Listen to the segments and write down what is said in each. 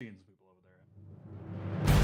Seeing some people over there.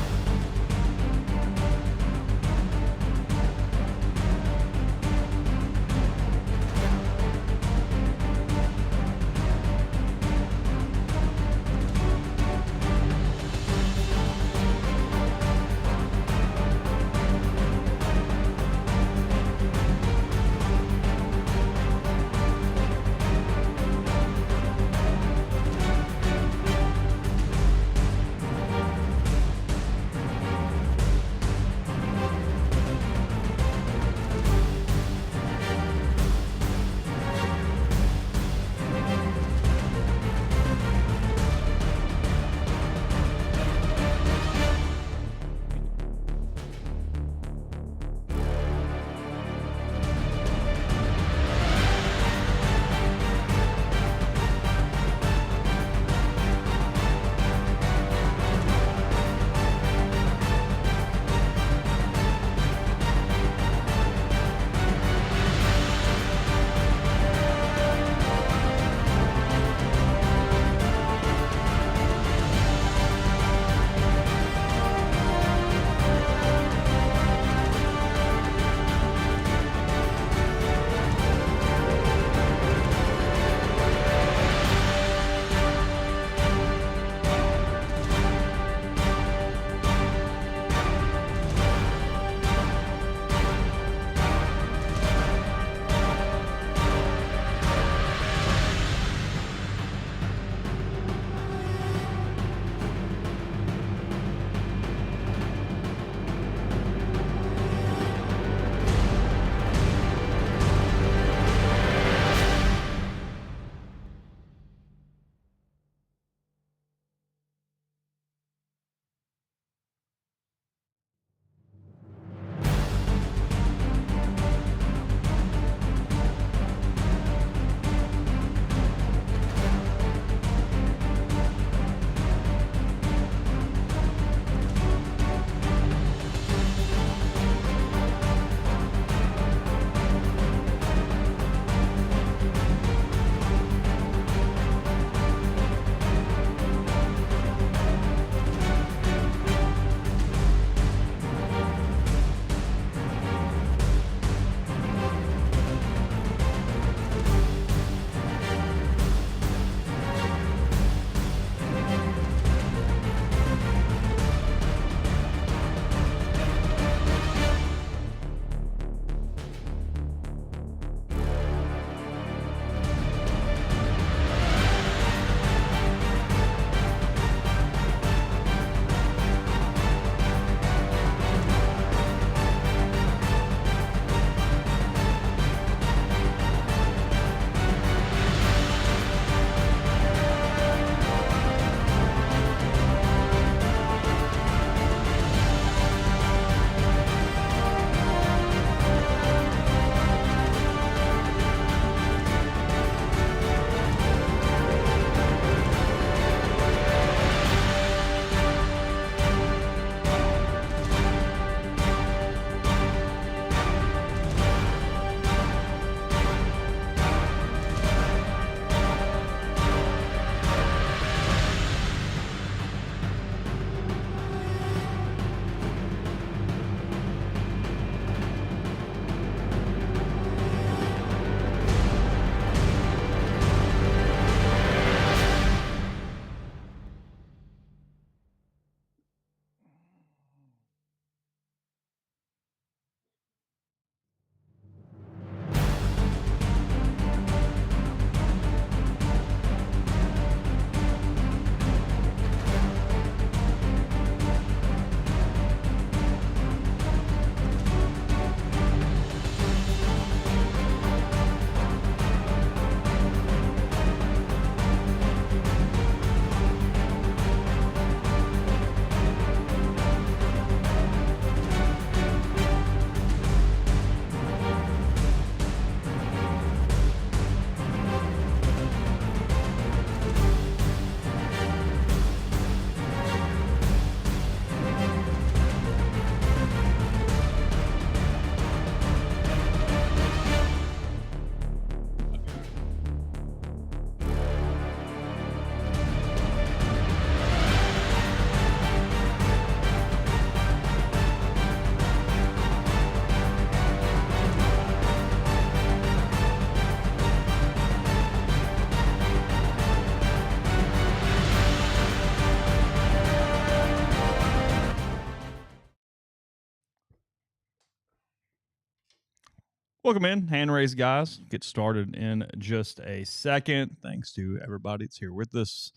Welcome in, hand raised guys. Get started in just a second. Thanks to everybody that's here with us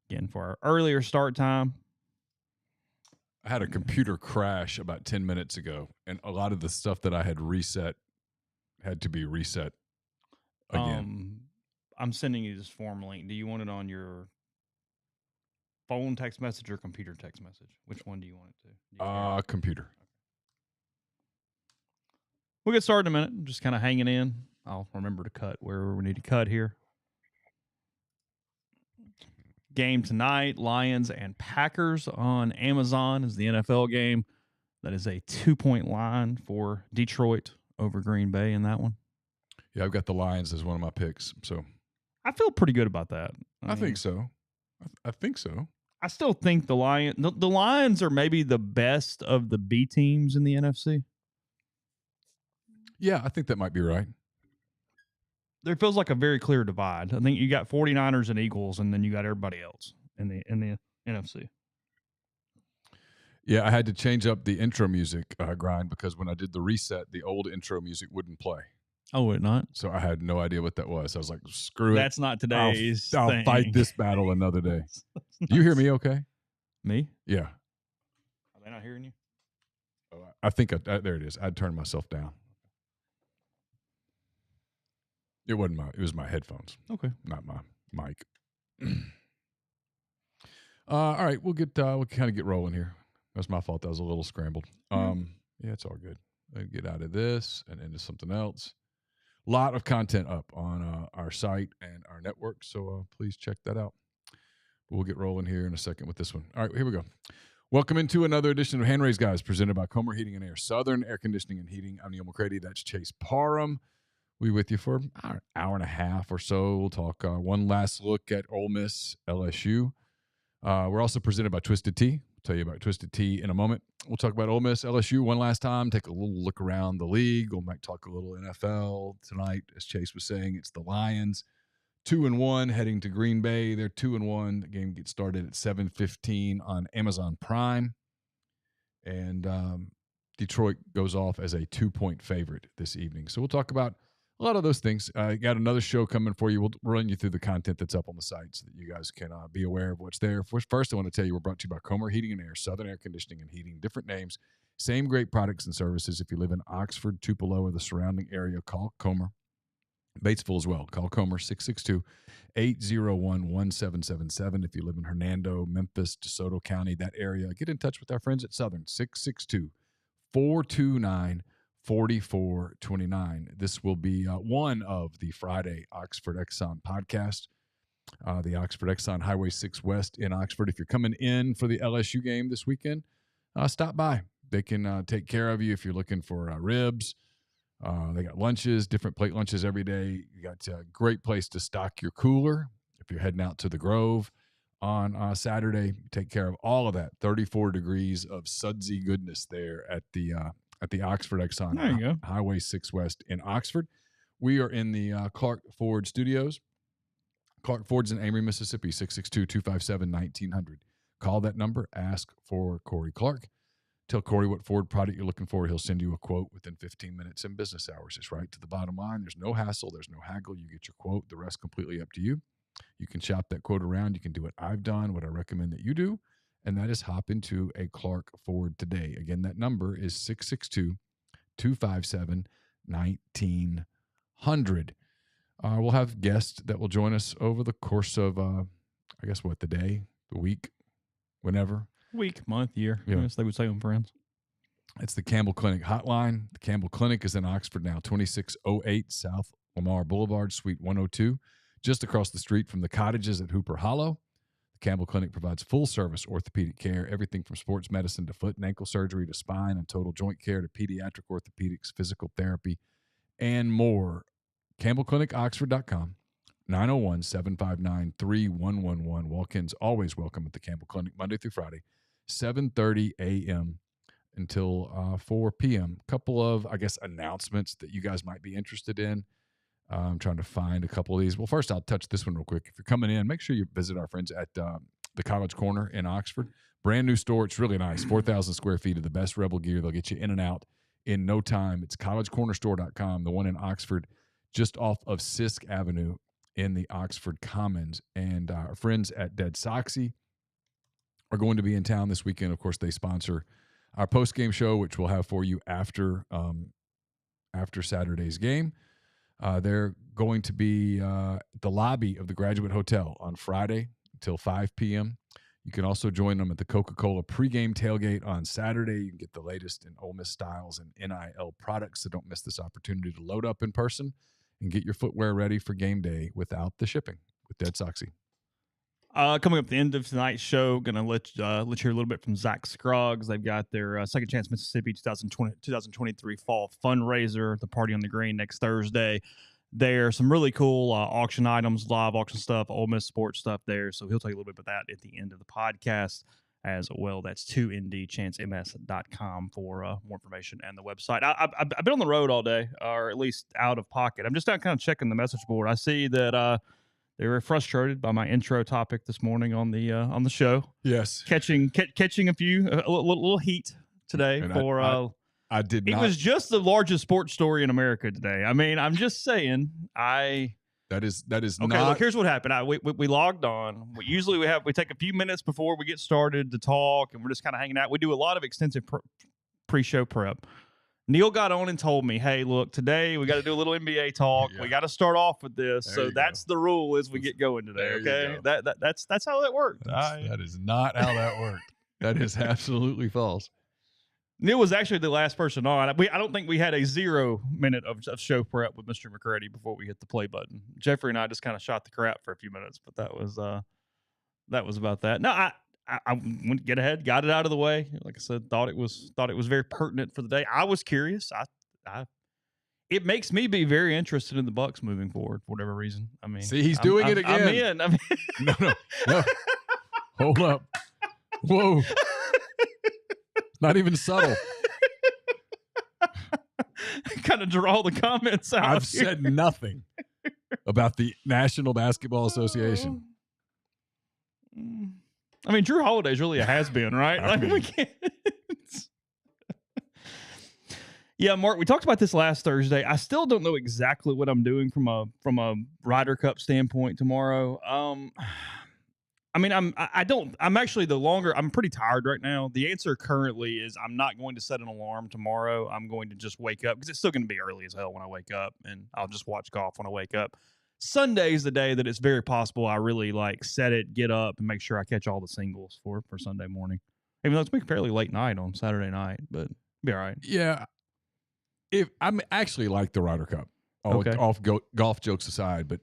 again for our earlier start time. I had a computer crash about 10 minutes ago, and a lot of the stuff that I had reset had to be reset again. I'm sending you this form link. Do you want it on your phone text message or computer text message? Which one do you want it to? Do you care? Computer. We'll get started in a minute. I'm just kind of hanging in. I'll remember to cut wherever we need to cut here. Game tonight, Lions and Packers on Amazon is the NFL game. That is a 2-point line for Detroit over Green Bay in that one. Yeah, I've got the Lions as one of my picks, so I feel pretty good about that. I think so. I think so. I still think the Lions are maybe the best of the B teams in the NFC. Yeah, I think that might be right. There feels like a very clear divide. I think you got 49ers and Eagles, and then you got everybody else in the NFC. Yeah, I had to change up the intro music grind because when I did the reset, the old intro music wouldn't play. Oh, would it not? So I had no idea what that was. I was like, screw it. That's not today's I'll fight this battle another day. You hear me okay? Me? Yeah. Are they not hearing you? Oh, I think there it is. I'd turned myself down. It was my headphones. Okay. Not my mic. All right, we'll kind of get rolling here. That's my fault. That was a little scrambled. Yeah, it's all good. I'll get out of this and into something else. A lot of content up on our site and our network, so please check that out. But we'll get rolling here in a second with this one. All right, here we go. Welcome into another edition of Hand Raised Guys, presented by Comer Heating and Air, Southern Air Conditioning and Heating. I'm Neal McCready. That's Chase Parham. We'll be with you for an hour and a half or so. We'll talk one last look at Ole Miss, LSU. We're also presented by Twisted Tea. I'll tell you about Twisted Tea in a moment. We'll talk about Ole Miss, LSU one last time, take a little look around the league. We might talk a little NFL tonight. As Chase was saying, it's the Lions, 2-1, heading to Green Bay. They're 2-1. The game gets started at 7:15 on Amazon Prime. And Detroit goes off as a 2-point favorite this evening. So we'll talk about a lot of those things. Got another show coming for you. We'll run you through the content that's up on the site so that you guys can be aware of what's there. First, I want to tell you we're brought to you by Comer Heating and Air, Southern Air Conditioning and Heating. Different names, same great products and services. If you live in Oxford, Tupelo, or the surrounding area, call Comer. Batesville as well. Call Comer, 662-801-1777. If you live in Hernando, Memphis, DeSoto County, that area, get in touch with our friends at Southern, 662-429-4429. This will be one of the Friday Oxford Exxon podcast, the Oxford Exxon Highway 6 West in Oxford. If you're coming in for the LSU game this weekend, stop by. They can take care of you if you're looking for ribs. They got lunches, different plate lunches every day. You got a great place to stock your cooler. If you're heading out to the Grove on Saturday, take care of all of that. 34 degrees of sudsy goodness there at the Oxford Exxon Highway 6 West in Oxford. We are in the Clark Ford Studios. Clark Ford's in Amory, Mississippi, 662-257-1900. Call that number. Ask for Corey Clark. Tell Corey what Ford product you're looking for. He'll send you a quote within 15 minutes in business hours. It's right to the bottom line. There's no hassle. There's no haggle. You get your quote. The rest completely up to you. You can shop that quote around. You can do what I've done, what I recommend that you do, and that is hop into a Clark Ford today. Again, that number is 662-257-1900. We'll have guests that will join us over the course of, the day, the week, whenever. Week, month, year. Yeah. Yes, they would say them friends. It's the Campbell Clinic hotline. The Campbell Clinic is in Oxford now, 2608 South Lamar Boulevard, Suite 102, just across the street from the cottages at Hooper Hollow. The Campbell Clinic provides full-service orthopedic care, everything from sports medicine to foot and ankle surgery to spine and total joint care to pediatric orthopedics, physical therapy, and more. CampbellClinicOxford.com, 901-759-3111. Walk-ins always welcome at the Campbell Clinic, Monday through Friday, 7:30 a.m. until 4 p.m. Couple of, announcements that you guys might be interested in. I'm trying to find a couple of these. Well, first, I'll touch this one real quick. If you're coming in, make sure you visit our friends at the College Corner in Oxford. Brand new store. It's really nice. 4,000 square feet of the best Rebel gear. They'll get you in and out in no time. It's collegecornerstore.com, the one in Oxford, just off of Sisk Avenue in the Oxford Commons. And our friends at Dead Soxy are going to be in town this weekend. Of course, they sponsor our post-game show, which we'll have for you after Saturday's game. They're going to be the lobby of the Graduate Hotel on Friday until 5 p.m. You can also join them at the Coca-Cola pregame tailgate on Saturday. You can get the latest in Ole Miss styles and NIL products, so don't miss this opportunity to load up in person and get your footwear ready for game day without the shipping with Dead Soxy. Coming up at the end of tonight's show, going to let you hear a little bit from Zach Scruggs. They've got their Second Chance Mississippi 2023 fall fundraiser, the Party on the Green, next Thursday. There's some really cool auction items, live auction stuff, Ole Miss sports stuff there. So he'll tell you a little bit about that at the end of the podcast as well. That's 2ndchancemos.com for more information and the website. I've been on the road all day, or at least out of pocket. I'm just out kind of checking the message board. I see that they were frustrated by my intro topic this morning on the show. Yes, catching a little heat today. And for I did not. It was just the largest sports story in America today. I mean, I'm just saying. That is okay. Not. Look, here's what happened. We logged on. We take a few minutes before we get started to talk, and we're just kind of hanging out. We do a lot of extensive pre-show prep. Neal got on and told me, "Hey, look, today we got to do a little NBA talk. Yeah. We got to start off with this." So that's the rule as we get going today. Okay, that's how that worked. That is not how that worked. That is absolutely false. Neal was actually the last person on. I don't think we had a 0 minute of show prep with Mr. McCready before we hit the play button. Jeffrey and I just kind of shot the crap for a few minutes, but that was about that. No, I went to get ahead, got it out of the way. Like I said, thought it was very pertinent for the day. I was curious. It makes me be very interested in the Bucks moving forward for whatever reason. I mean, see, he's doing it again. I'm in. No. Hold up. Whoa. Not even subtle. Kind of draw the comments out. I've said nothing about the National Basketball Association. I mean, Drew Holiday's really a has-been, right? We can't. Yeah, Mark, we talked about this last Thursday. I still don't know exactly what I'm doing from a Ryder Cup standpoint tomorrow. I mean, I'm pretty tired right now. The answer currently is I'm not going to set an alarm tomorrow. I'm going to just wake up because it's still going to be early as hell when I wake up, and I'll just watch golf when I wake up. Sunday is the day that it's very possible I really set it, get up, and make sure I catch all the singles for Sunday morning. Even though it's been fairly late night on Saturday night, but it'll be all right. Yeah. If I'm actually like the Ryder Cup, golf jokes aside, but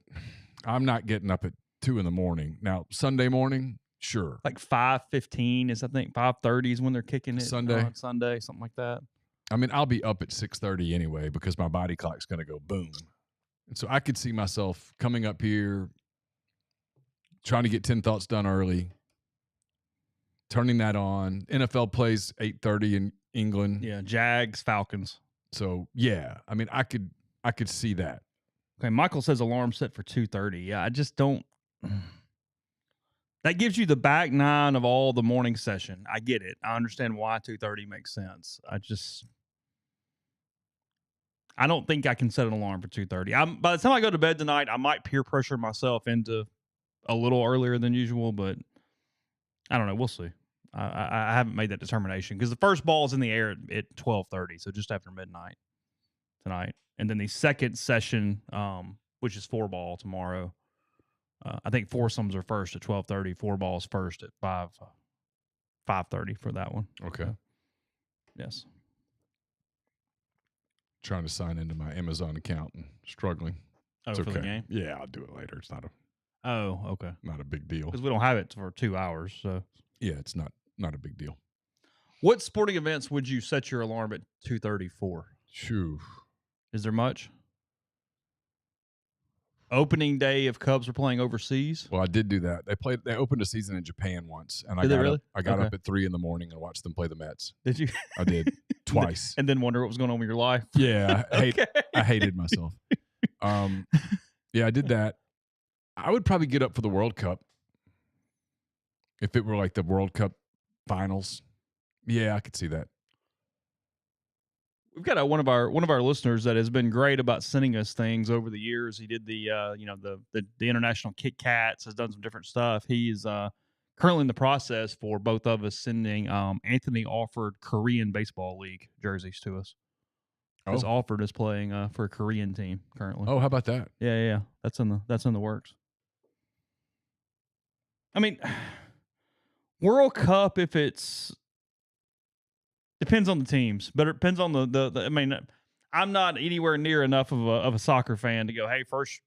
I'm not getting up at 2 a.m. Now, Sunday morning, sure. 5:15 is, I think, 5:30 is when they're kicking it. Sunday, something like that. I mean, I'll be up at 6:30 anyway because my body clock's going to go boom. And so I could see myself coming up here, trying to get 10 thoughts done early, turning that on. NFL plays 8:30 in England. Yeah, Jags, Falcons. So, yeah, I mean, I could see that. Okay, Michael says alarm set for 2:30. Yeah, I just don't. That gives you the back nine of all the morning session. I get it. I understand why 2:30 makes sense. I don't think I can set an alarm for 2:30. By the time I go to bed tonight, I might peer pressure myself into a little earlier than usual, but I don't know. We'll see. I haven't made that determination because the first ball is in the air at 12:30, so just after midnight tonight. And then the second session, which is 4-ball tomorrow, I think foursomes are first at 12:30. 4-balls first at 5:30 for that one. Okay. Yes. Trying to sign into my Amazon account and struggling. Oh, it's for the game? Yeah, I'll do it later. It's not a big deal. Because we don't have it for 2 hours. So yeah, it's not a big deal. What sporting events would you set your alarm at 2:30 for? Shoo. Is there much? Opening day if Cubs were playing overseas? Well, I did do that. They opened a season in Japan once, and I got up at 3 a.m. and watched them play the Mets. Did you? I did twice, and then wonder what was going on with your life. Yeah, I hated myself. Yeah, I did that. I would probably get up for the World Cup if it were like the World Cup finals. Yeah, I could see that. We've got one of our listeners that has been great about sending us things over the years. He did the the international Kit Kats, has done some different stuff. He's currently in the process for both of us sending Anthony Alford Korean Baseball League jerseys to us. Because Oh, Alford is playing for a Korean team currently. oh, how about that? Yeah. That's in the works. I mean, World Cup, if it's depends on the teams, but it depends on the I mean, I'm not anywhere near enough of a soccer fan to go, hey, first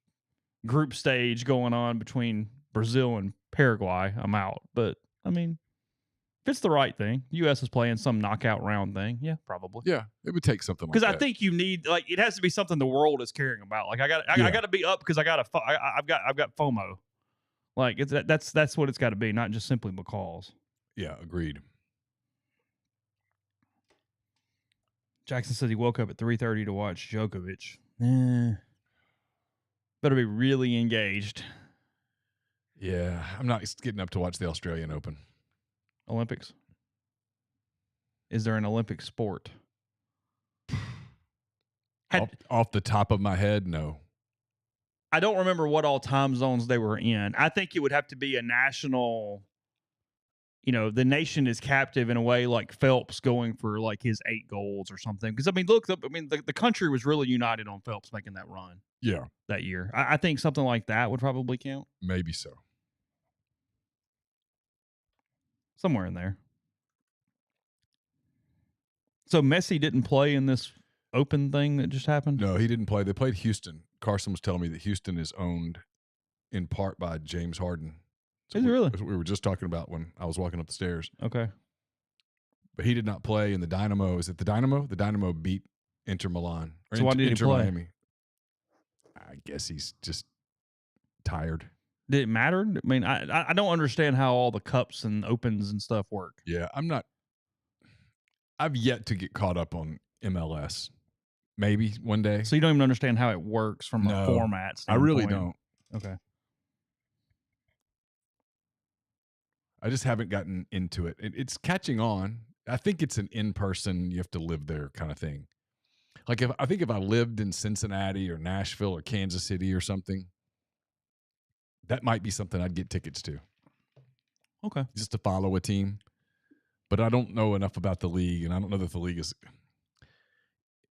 group stage going on between Brazil and Paraguay, I'm out. But I mean, if it's the right thing, U.S. is playing some knockout round thing. Yeah, probably. Yeah, it would take something like Because that. I think you need it has to be something the world is caring about. Like I got to be up because I've got FOMO. Like that's what it's got to be, not just simply McCall's. Yeah, agreed. Jackson said he woke up at 3:30 to watch Djokovic. Better be really engaged. Yeah, I'm not getting up to watch the Australian Open. Olympics. Is there an Olympic sport? Off the top of my head, no. I don't remember what all time zones they were in. I think it would have to be a national, the nation is captive in a way like Phelps going for like his 8 goals or something. Because, I mean, look, the country was really united on Phelps making that run. Yeah. That year. I think something like that would probably count. Maybe so. Somewhere in there. So Messi didn't play in this open thing that just happened? No, he didn't play. They played Houston. Carson was telling me that Houston is owned in part by James Harden. Is it really? We were just talking about when I was walking up the stairs. Okay. But he did not play in the Dynamo. Is it the Dynamo? The Dynamo beat Inter Milan. So why did he play? Miami. I guess he's just tired. Did it matter? I mean, I don't understand how all the cups and opens and stuff work. Yeah, I've yet to get caught up on MLS. Maybe one day. So you don't even understand how it works from a format standpoint? I really don't. Okay. I just haven't gotten into it. It's catching on. I think it's an in-person, you have to live there kind of thing. Like if I lived in Cincinnati or Nashville or Kansas City or something, that might be something I'd get tickets to. Okay. Just to follow a team. But I don't know enough about the league, and I don't know that the league is.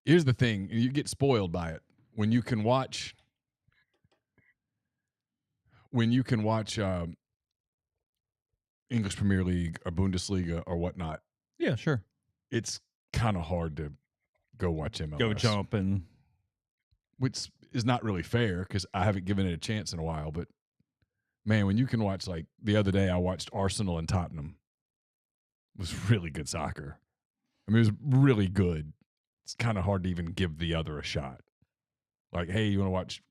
Here's the thing: you get spoiled by it when you can watch. English Premier League or Bundesliga or whatnot. Yeah, sure. It's kind of hard to go watch MLS. Go jump and. Which is not really fair because I haven't given it a chance in a while. But man, when you can watch, like the other day, I watched Arsenal and Tottenham. It was really good soccer. I mean, it was really good. It's kind of hard to even give the other a shot. Like, hey, you want to watch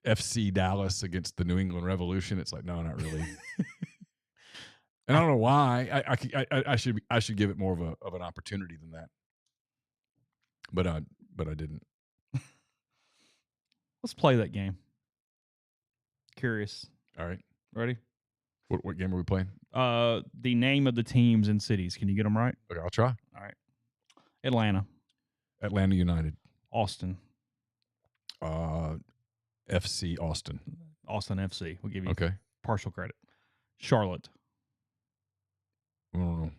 FC Dallas against the New England Revolution? It's like, no, not really. And I don't know why. I should give it more of an opportunity than that. But I didn't. Let's play that game. Curious. All right. Ready? What game are we playing? The name of the teams and cities. Can you get them right? Okay, I'll try. All right. Atlanta. Atlanta United. Austin. FC Austin. Austin FC. We'll give you Okay. partial credit. Charlotte. I don't know.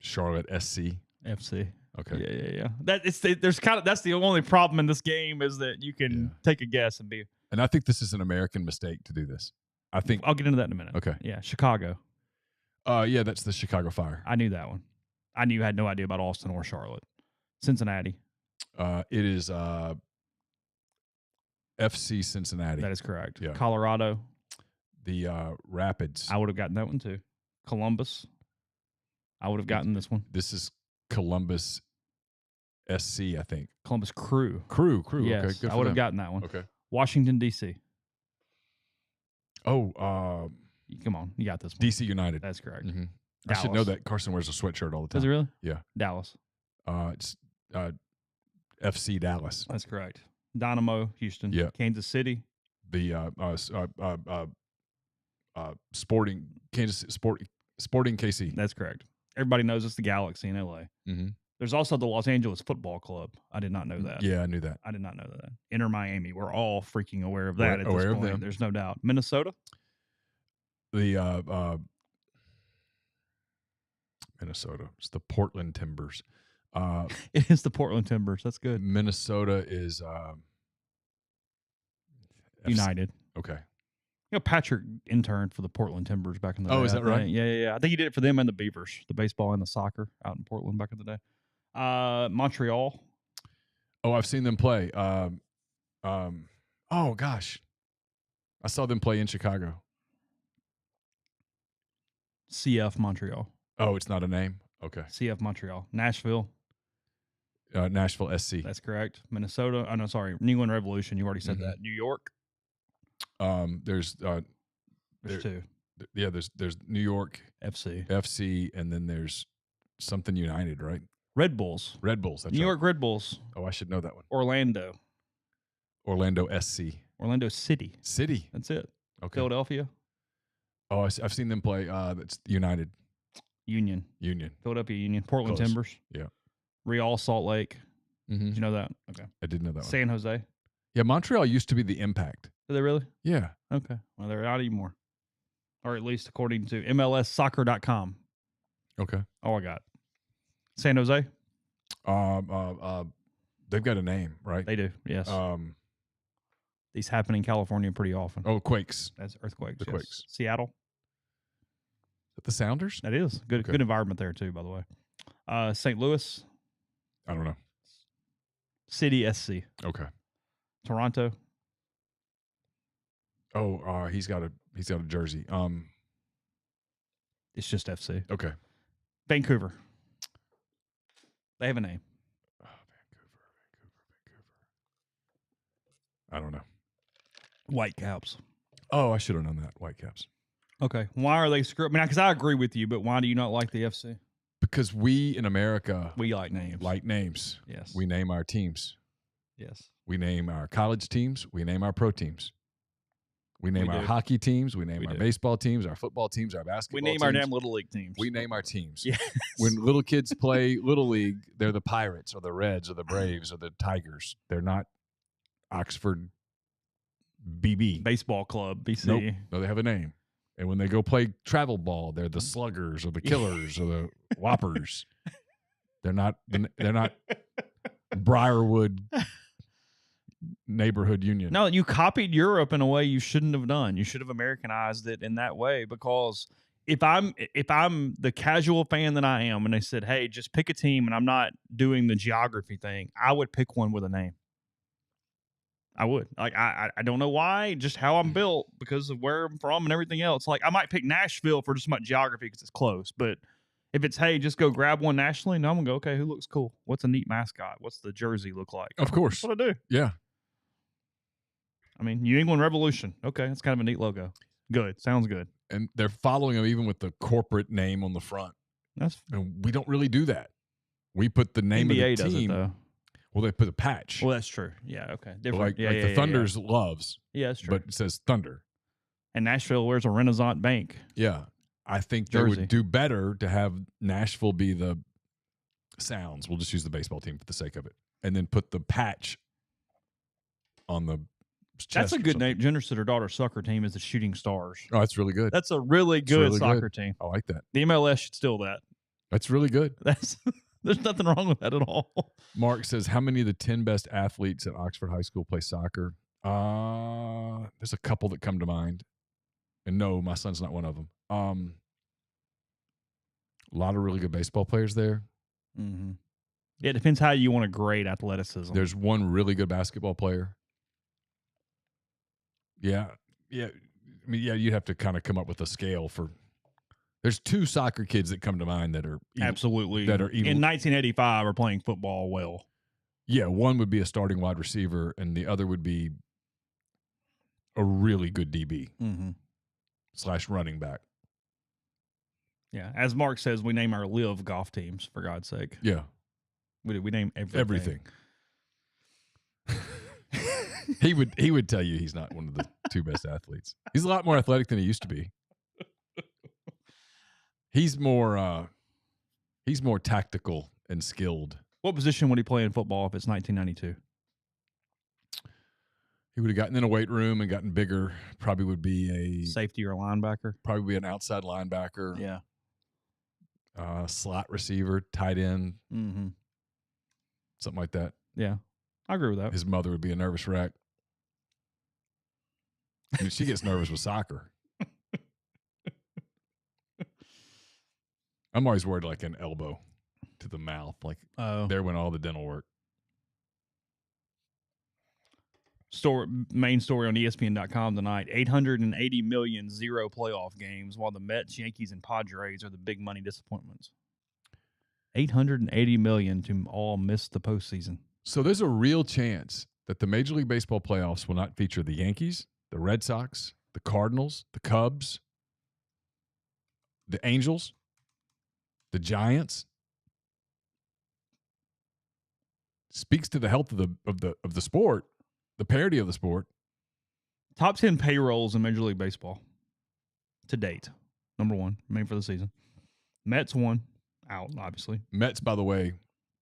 Charlotte SC. FC. Okay. Yeah. That's the only problem in this game is that you can take a guess and be. And I think this is an American mistake to do this. I think I'll get into that in a minute. Okay. Yeah, Chicago. Yeah, that's the Chicago Fire. I knew that one. I knew you had no idea about Austin or Charlotte. Cincinnati. It is FC Cincinnati. That is correct. Yeah. Colorado. The Rapids. I would have gotten that one too. Columbus. I would have gotten this one. This is Columbus SC, I think. Columbus Crew. Crew. Yes, Okay, good. I would have gotten that one. Okay. Washington, D.C. Oh, come on. You got this one. DC United. That's correct. Mm-hmm. I should know that. Carson wears a sweatshirt all the time. Does he really? Yeah. Dallas. It's FC Dallas. That's correct. Dynamo, Houston. Yeah. Kansas City. The Sporting KC. That's correct. Everybody knows it's the Galaxy in LA. Mm-hmm. There's also the Los Angeles Football Club. I did not know that. Yeah, I knew that. I did not know that. Inter Miami. We're all freaking aware of that at this aware of point. them. There's no doubt. Minnesota? The Minnesota. It's the Portland Timbers. It is the Portland Timbers. That's good. Minnesota is United. Okay. You know, Patrick interned for the Portland Timbers back in the day. Oh, is that right? Yeah. I think he did it for them and the Beavers, the baseball and the soccer out in Portland back in the day. Montreal. Oh, I've seen them play. Oh gosh, I saw them play in Chicago. CF Montreal. Oh, it's not a name. Okay. CF Montreal. Nashville. Nashville SC. That's correct. Minnesota. Oh no, sorry. New England Revolution. You already said that. New York. There's two. There's New York FC, and then there's something United, right? Red Bulls. That's New York Red Bulls. Oh, I should know that one. Orlando SC. Orlando City. That's it. Okay. Philadelphia. Oh, I've seen them play. That's United. Union. Philadelphia Union. Portland Close. Timbers. Yeah. Real Salt Lake. Mm-hmm. Did you know that? Okay. I did know that one. San Jose. Yeah, Montreal used to be the Impact. Did they really? Yeah. Okay. Well, they're not anymore. Or at least according to MLSsoccer.com. Okay. Oh, I got San Jose. They've got a name, right? They do. Yes. These happen in California pretty often. Oh, Quakes. That's earthquakes. The Quakes. Seattle. Is that the Sounders? That is good. Okay. Good environment there too, by the way. St. Louis. I don't know. City SC. Okay. Toronto. Oh, he's got a jersey. It's just FC. Okay. Vancouver. They have a name. Oh, Vancouver. I don't know. Whitecaps. Oh, I should have known that. Whitecaps. Okay. Why are they screwed? I mean, because I agree with you, but why do you not like the FC? Because we in America We like names. Yes. We name our teams. Yes. We name our college teams. We name our pro teams. We name our hockey teams. We name our baseball teams, our football teams, our basketball teams. We name our damn little league teams. We name our teams. Yes. When little kids play little league, they're the Pirates or the Reds or the Braves or the Tigers. They're not Oxford BB. Baseball Club, BC. Nope. No, they have a name. And when they go play travel ball, they're the Sluggers or the Killers or the Whoppers. They're not Briarwood Neighborhood Union. No, you copied Europe in a way you shouldn't have done. You should have Americanized it in that way, because if I'm the casual fan that I am and they said, hey, just pick a team and I'm not doing the geography thing, I would pick one with a name. I would. Like, I don't know why, just how I'm built because of where I'm from and everything else. Like, I might pick Nashville for just my geography because it's close. But if it's, hey, just go grab one nationally, no, I'm going to go, okay, who looks cool? What's a neat mascot? What's the jersey look like? Of course. That's what I do. Yeah. I mean, New England Revolution. Okay, that's kind of a neat logo. Good. Sounds good. And they're following them even with the corporate name on the front. And we don't really do that. We put the name NBA of the does team. it, though. Well, they put a patch. Well, that's true. Yeah, okay. Different. Like the Thunder's loves. Yeah, that's true. But it says Thunder. And Nashville wears a Renaissance bank. Yeah. I think jersey. They would do better to have Nashville be the Sounds. We'll just use the baseball team for the sake of it. And then put the patch on the chest. That's a good name. Jenner said her daughter's soccer team is the Shooting Stars. Oh, that's really good. That's a really good soccer team. I like that. The MLS should steal that. That's really good. There's nothing wrong with that at all. Mark says, how many of the 10 best athletes at Oxford High School play soccer? There's a couple that come to mind. And no, my son's not one of them. A lot of really good baseball players there. Mm-hmm. Yeah, it depends how you want to grade athleticism. There's one really good basketball player. Yeah. I mean, you'd have to kind of come up with a scale for. There's two soccer kids that come to mind that are absolutely in 1985 are playing football well. Yeah, one would be a starting wide receiver, and the other would be a really good DB / running back. Yeah, as Mark says, we name our live golf teams, for God's sake. Yeah, we name everything. He would tell you he's not one of the two best athletes. He's a lot more athletic than he used to be. He's more He's more tactical and skilled. What position would he play in football if it's 1992? He would have gotten in a weight room and gotten bigger. Probably would be a safety or a linebacker. Probably be an outside linebacker. Yeah. Slot receiver, tight end, something like that. Yeah, I agree with that. His mother would be a nervous wreck. I mean, she gets nervous with soccer. I'm always worried like an elbow to the mouth. Like there went all the dental work. Main story on ESPN.com tonight, 880 million, 0 playoff games, while the Mets, Yankees, and Padres are the big money disappointments. 880 million to all miss the postseason. So there's a real chance that the Major League Baseball playoffs will not feature the Yankees, the Red Sox, the Cardinals, the Cubs, the Angels, the Giants. Speaks to the health of the sport, the parity of the sport. Top 10 payrolls in Major League Baseball to date. Number 1, made for the season. Mets 1, out, obviously. Mets, by the way,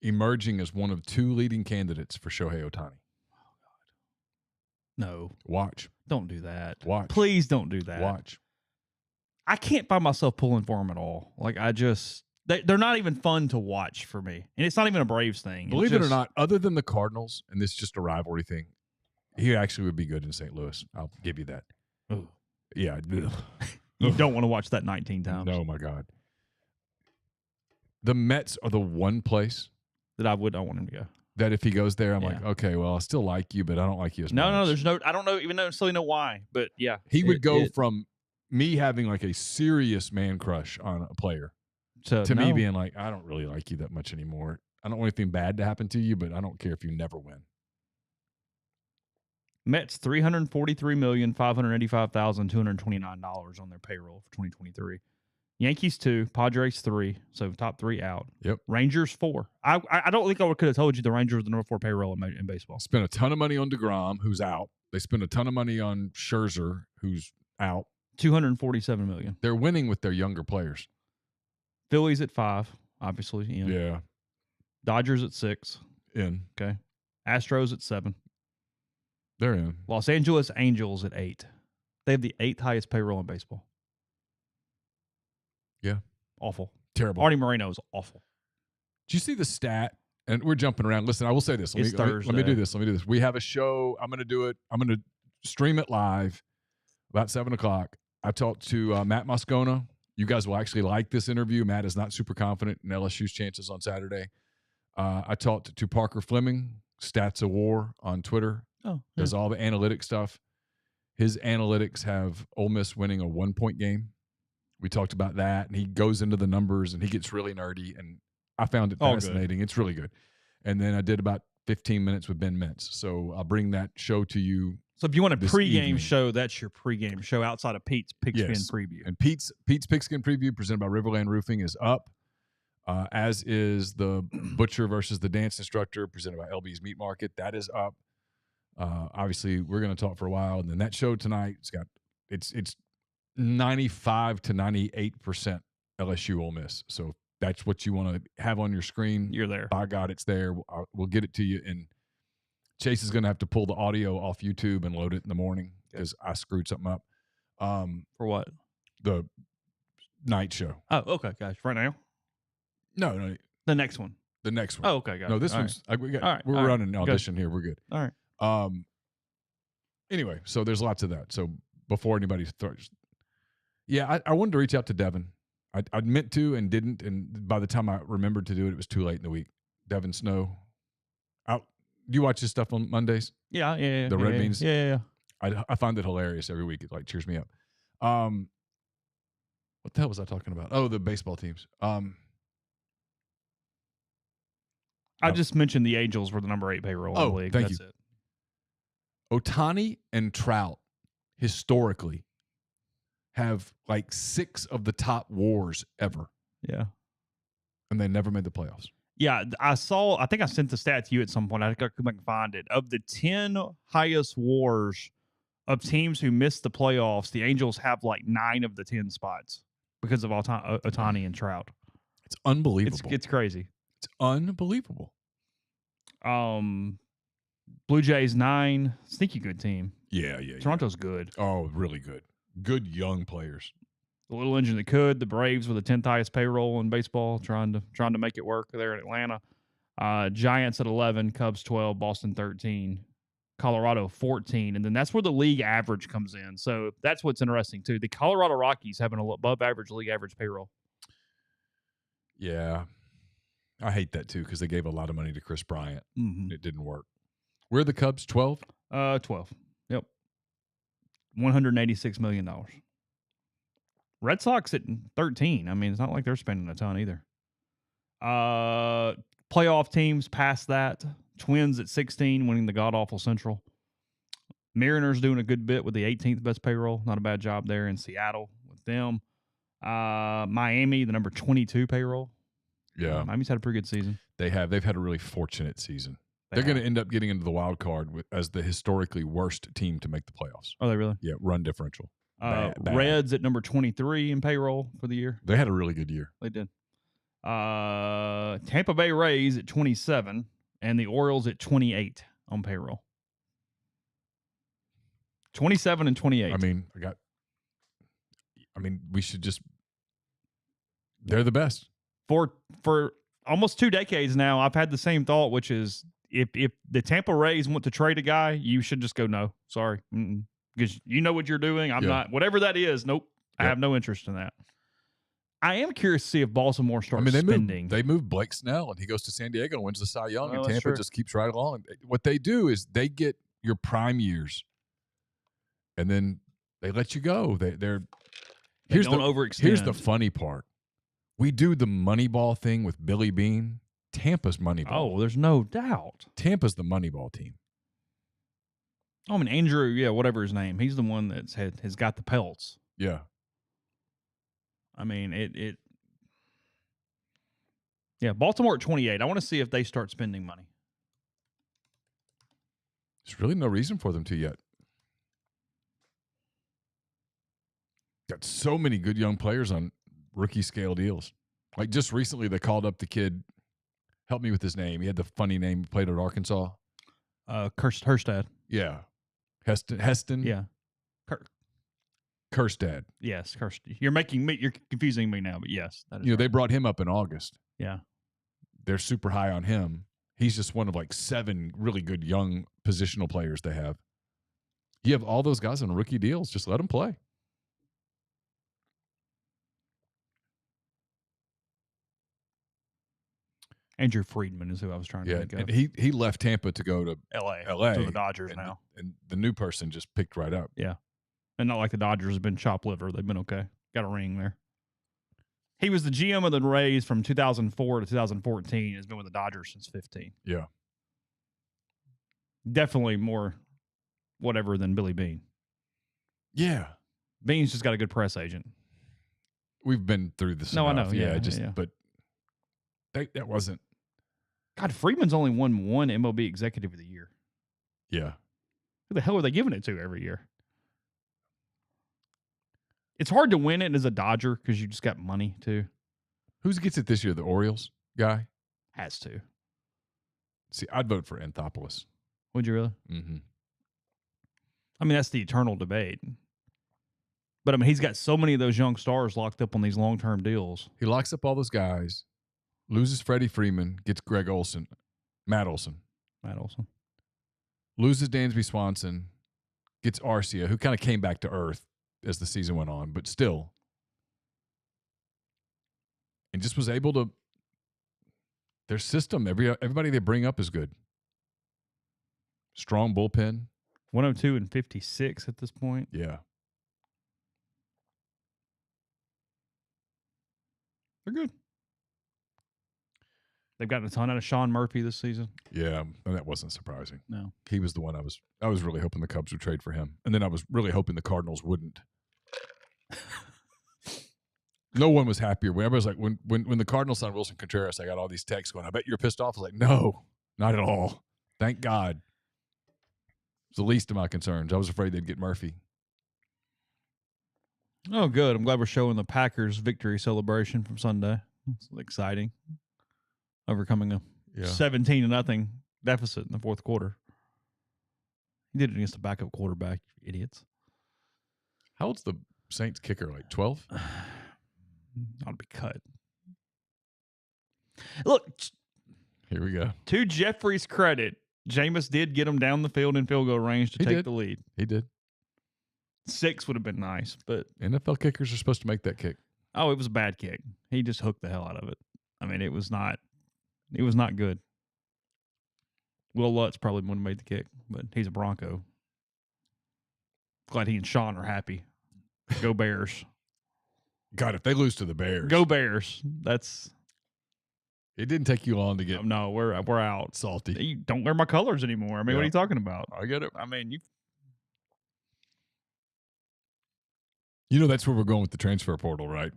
emerging as one of 2 leading candidates for Shohei Ohtani. Oh, God. No. Watch. Don't do that. Watch. Please don't do that. Watch. I can't find myself pulling for them at all. Like, they're not even fun to watch for me. And it's not even a Braves thing. Believe it or not, other than the Cardinals, and this is just a rivalry thing, he actually would be good in St. Louis. I'll give you that. Ugh. Yeah. You don't want to watch that 19 times. No, my God. The Mets are the one place that I would not want him to go. That if he goes there, I'm like, okay, well, I still like you, but I don't like you as much. No, there's no, I don't know, even necessarily know why, but yeah. He would go from me having like a serious man crush on a player to me being like, I don't really like you that much anymore. I don't want anything bad to happen to you, but I don't care if you never win. Mets $343,585,229 on their payroll for 2023. Yankees 2, Padres 3, so top 3 out. Yep. Rangers 4. I don't think I could have told you the Rangers were the number 4 payroll in baseball. Spent a ton of money on DeGrom, who's out. They spent a ton of money on Scherzer, who's out. $247 million. They're winning with their younger players. Phillies at 5, obviously. Yeah. Dodgers at 6. In. Okay. Astros at 7. They're in. Los Angeles Angels at 8. They have the 8th highest payroll in baseball. Yeah. Awful. Terrible. Artie Moreno is awful. Did you see the stat? And we're jumping around. Listen, I will say this. Let me do this. We have a show. I'm going to do it. I'm going to stream it live about 7 o'clock. I talked to Matt Moscona. You guys will actually like this interview. Matt is not super confident in LSU's chances on Saturday. I talked to Parker Fleming, Stats of War on Twitter. Oh, yeah. Does all the analytic stuff. His analytics have Ole Miss winning a 1-point game. We talked about that, and he goes into the numbers, and he gets really nerdy, and I found it fascinating. It's really good. And then I did about 15 minutes with Ben Mintz. So I'll bring that show to you. So if you want a pregame show, that's your pregame show outside of Pete's Pigskin Preview. And Pete's Pigskin Preview presented by Riverland Roofing is up, as is the Butcher versus the Dance Instructor presented by LB's Meat Market. That is up. Obviously, we're going to talk for a while, and then that show tonight, it's 95 to 98% LSU Ole Miss. So if that's what you want to have on your screen, you're there. By God, it's there. We'll get it to you. And Chase is going to have to pull the audio off YouTube and load it in the morning because I screwed something up. For what? The night show. Oh, okay, guys. Right now? No. The next one. The next one. Oh, okay, guys. No, this one's. Right. We're running an audition here. We're good. All right. Anyway, so there's lots of that. So before anybody starts, I wanted to reach out to Devin. I meant to and didn't, and by the time I remembered to do it, it was too late in the week. Devin Snow. Do you watch his stuff on Mondays? Yeah. The Red Beans. Yeah. I find it hilarious every week. It like cheers me up. What the hell was I talking about? Oh, the baseball teams. I just mentioned the Angels were the number 8 payroll in the league. Thank That's you. it. Ohtani and Trout historically have like 6 of the top WARs ever. Yeah. And they never made the playoffs. Yeah, I think I sent the stat to you at some point. I could come back and find it. Of the 10 highest WARs of teams who missed the playoffs, the Angels have like 9 of the 10 spots because of Ohtani and Trout. It's unbelievable. It's crazy. It's unbelievable. Blue Jays 9, sneaky good team. Yeah. Toronto's good. Oh, really good. Good young players. The little engine that could. The Braves with the 10th highest payroll in baseball, trying to make it work there in Atlanta. Giants at 11, Cubs 12, Boston 13, Colorado 14, and then that's where the league average comes in. So that's what's interesting too. The Colorado Rockies have an above average league average payroll. Yeah, I hate that too because they gave a lot of money to Chris Bryant. Mm-hmm. It didn't work. Where are the Cubs? 12? 12. Yep. $186 million. Red Sox at 13. I mean, it's not like they're spending a ton either. Playoff teams past that. Twins at 16, winning the god-awful Central. Mariners doing a good bit with the 18th best payroll. Not a bad job there in Seattle with them. Miami, the number 22 payroll. Yeah. Miami's had a pretty good season. They've had a really fortunate season. They're going to end up getting into the wild card as the historically worst team to make the playoffs. Oh, they really? Yeah, run differential. Bad. Reds at number 23 in payroll for the year. They had a really good year. They did. Tampa Bay Rays at 27 and the Orioles at 28 on payroll. 27 and 28. I mean, we should just – they're the best. For almost 2 decades now, I've had the same thought, which is if the Tampa Rays want to trade a guy, you should just go, no, sorry. Because you know what you're doing. I'm not – whatever that is, nope. I have no interest in that. I am curious to see if Baltimore starts spending. They moved Blake Snell, and he goes to San Diego and wins the Cy Young, and Tampa true. just keeps right along. What they do is they get your prime years, and then they let you go. They don't overextend. Here's the funny part. We do the Moneyball thing with Billy Bean. Tampa's Moneyball. Oh, there's no doubt. Tampa's the Moneyball team. I mean, Andrew, whatever his name. He's the one that's has got the pelts. Yeah. I mean, Baltimore at 28. I want to see if they start spending money. There's really no reason for them to yet. Got so many good young players on rookie scale deals. Like just recently, they called up the kid. Help me with his name. He had the funny name. He played at Arkansas. Herstad. Yeah. Heston. Yeah. Kerstad. Yes, Kerstad. You're confusing me now, but yes. That is right. They brought him up in August. Yeah. They're super high on him. He's just one of like 7 really good young positional players they have. You have all those guys on rookie deals. Just let them play. Andrew Friedman is who I was trying to think of. And he left Tampa to go to L.A. To the Dodgers now. And the new person just picked right up. Yeah. And not like the Dodgers have been chopped liver. They've been okay. Got a ring there. He was the GM of the Rays from 2004 to 2014. Has been with the Dodgers since 15. Yeah. Definitely more whatever than Billy Bean. Yeah. Bean's just got a good press agent. We've been through this. No, enough. I know. Yeah, But that wasn't. God, Freeman's only won one MLB Executive of the Year. Yeah. Who the hell are they giving it to every year? It's hard to win it as a Dodger because you just got money, too. Who gets it this year? The Orioles guy? Has to. See, I'd vote for Anthopoulos. Would you really? Mm-hmm. I mean, that's the eternal debate. But, I mean, he's got so many of those young stars locked up on these long-term deals. He locks up all those guys, loses Freddie Freeman, gets Matt Olson. Loses Dansby Swanson, gets Arcia, who kind of came back to earth as the season went on, but still. And just was able to – their system, everybody they bring up is good. Strong bullpen. 102 and 56 at this point. Yeah. They're good. They've gotten a ton out of Sean Murphy this season. Yeah, and that wasn't surprising. No. He was the one I was really hoping the Cubs would trade for him. And then I was really hoping the Cardinals wouldn't. No one was happier. When everybody was like, when the Cardinals signed Wilson Contreras, I got all these texts going, I bet you're pissed off. I was like, no, not at all. Thank God. It's the least of my concerns. I was afraid they'd get Murphy. Oh, good. I'm glad we're showing the Packers victory celebration from Sunday. It's exciting. Overcoming a 17-0 deficit in the fourth quarter. He did it against a backup quarterback, idiots. How old's the Saints kicker? Like 12? Ought to be cut. Look, here we go. To Jeffrey's credit, Jameis did get him down the field in field goal range to take the lead. He did. 6 would have been nice, but NFL kickers are supposed to make that kick. Oh, it was a bad kick. He just hooked the hell out of it. I mean, it was not good. Will Lutz probably wouldn't have made the kick, but he's a Bronco. Glad he and Sean are happy. Go Bears. God, if they lose to the Bears. Go Bears. That's. It didn't take you long to get. No, we're out. Salty. You don't wear my colors anymore. I mean, what are you talking about? I get it. I mean, you know that's where we're going with the transfer portal, right?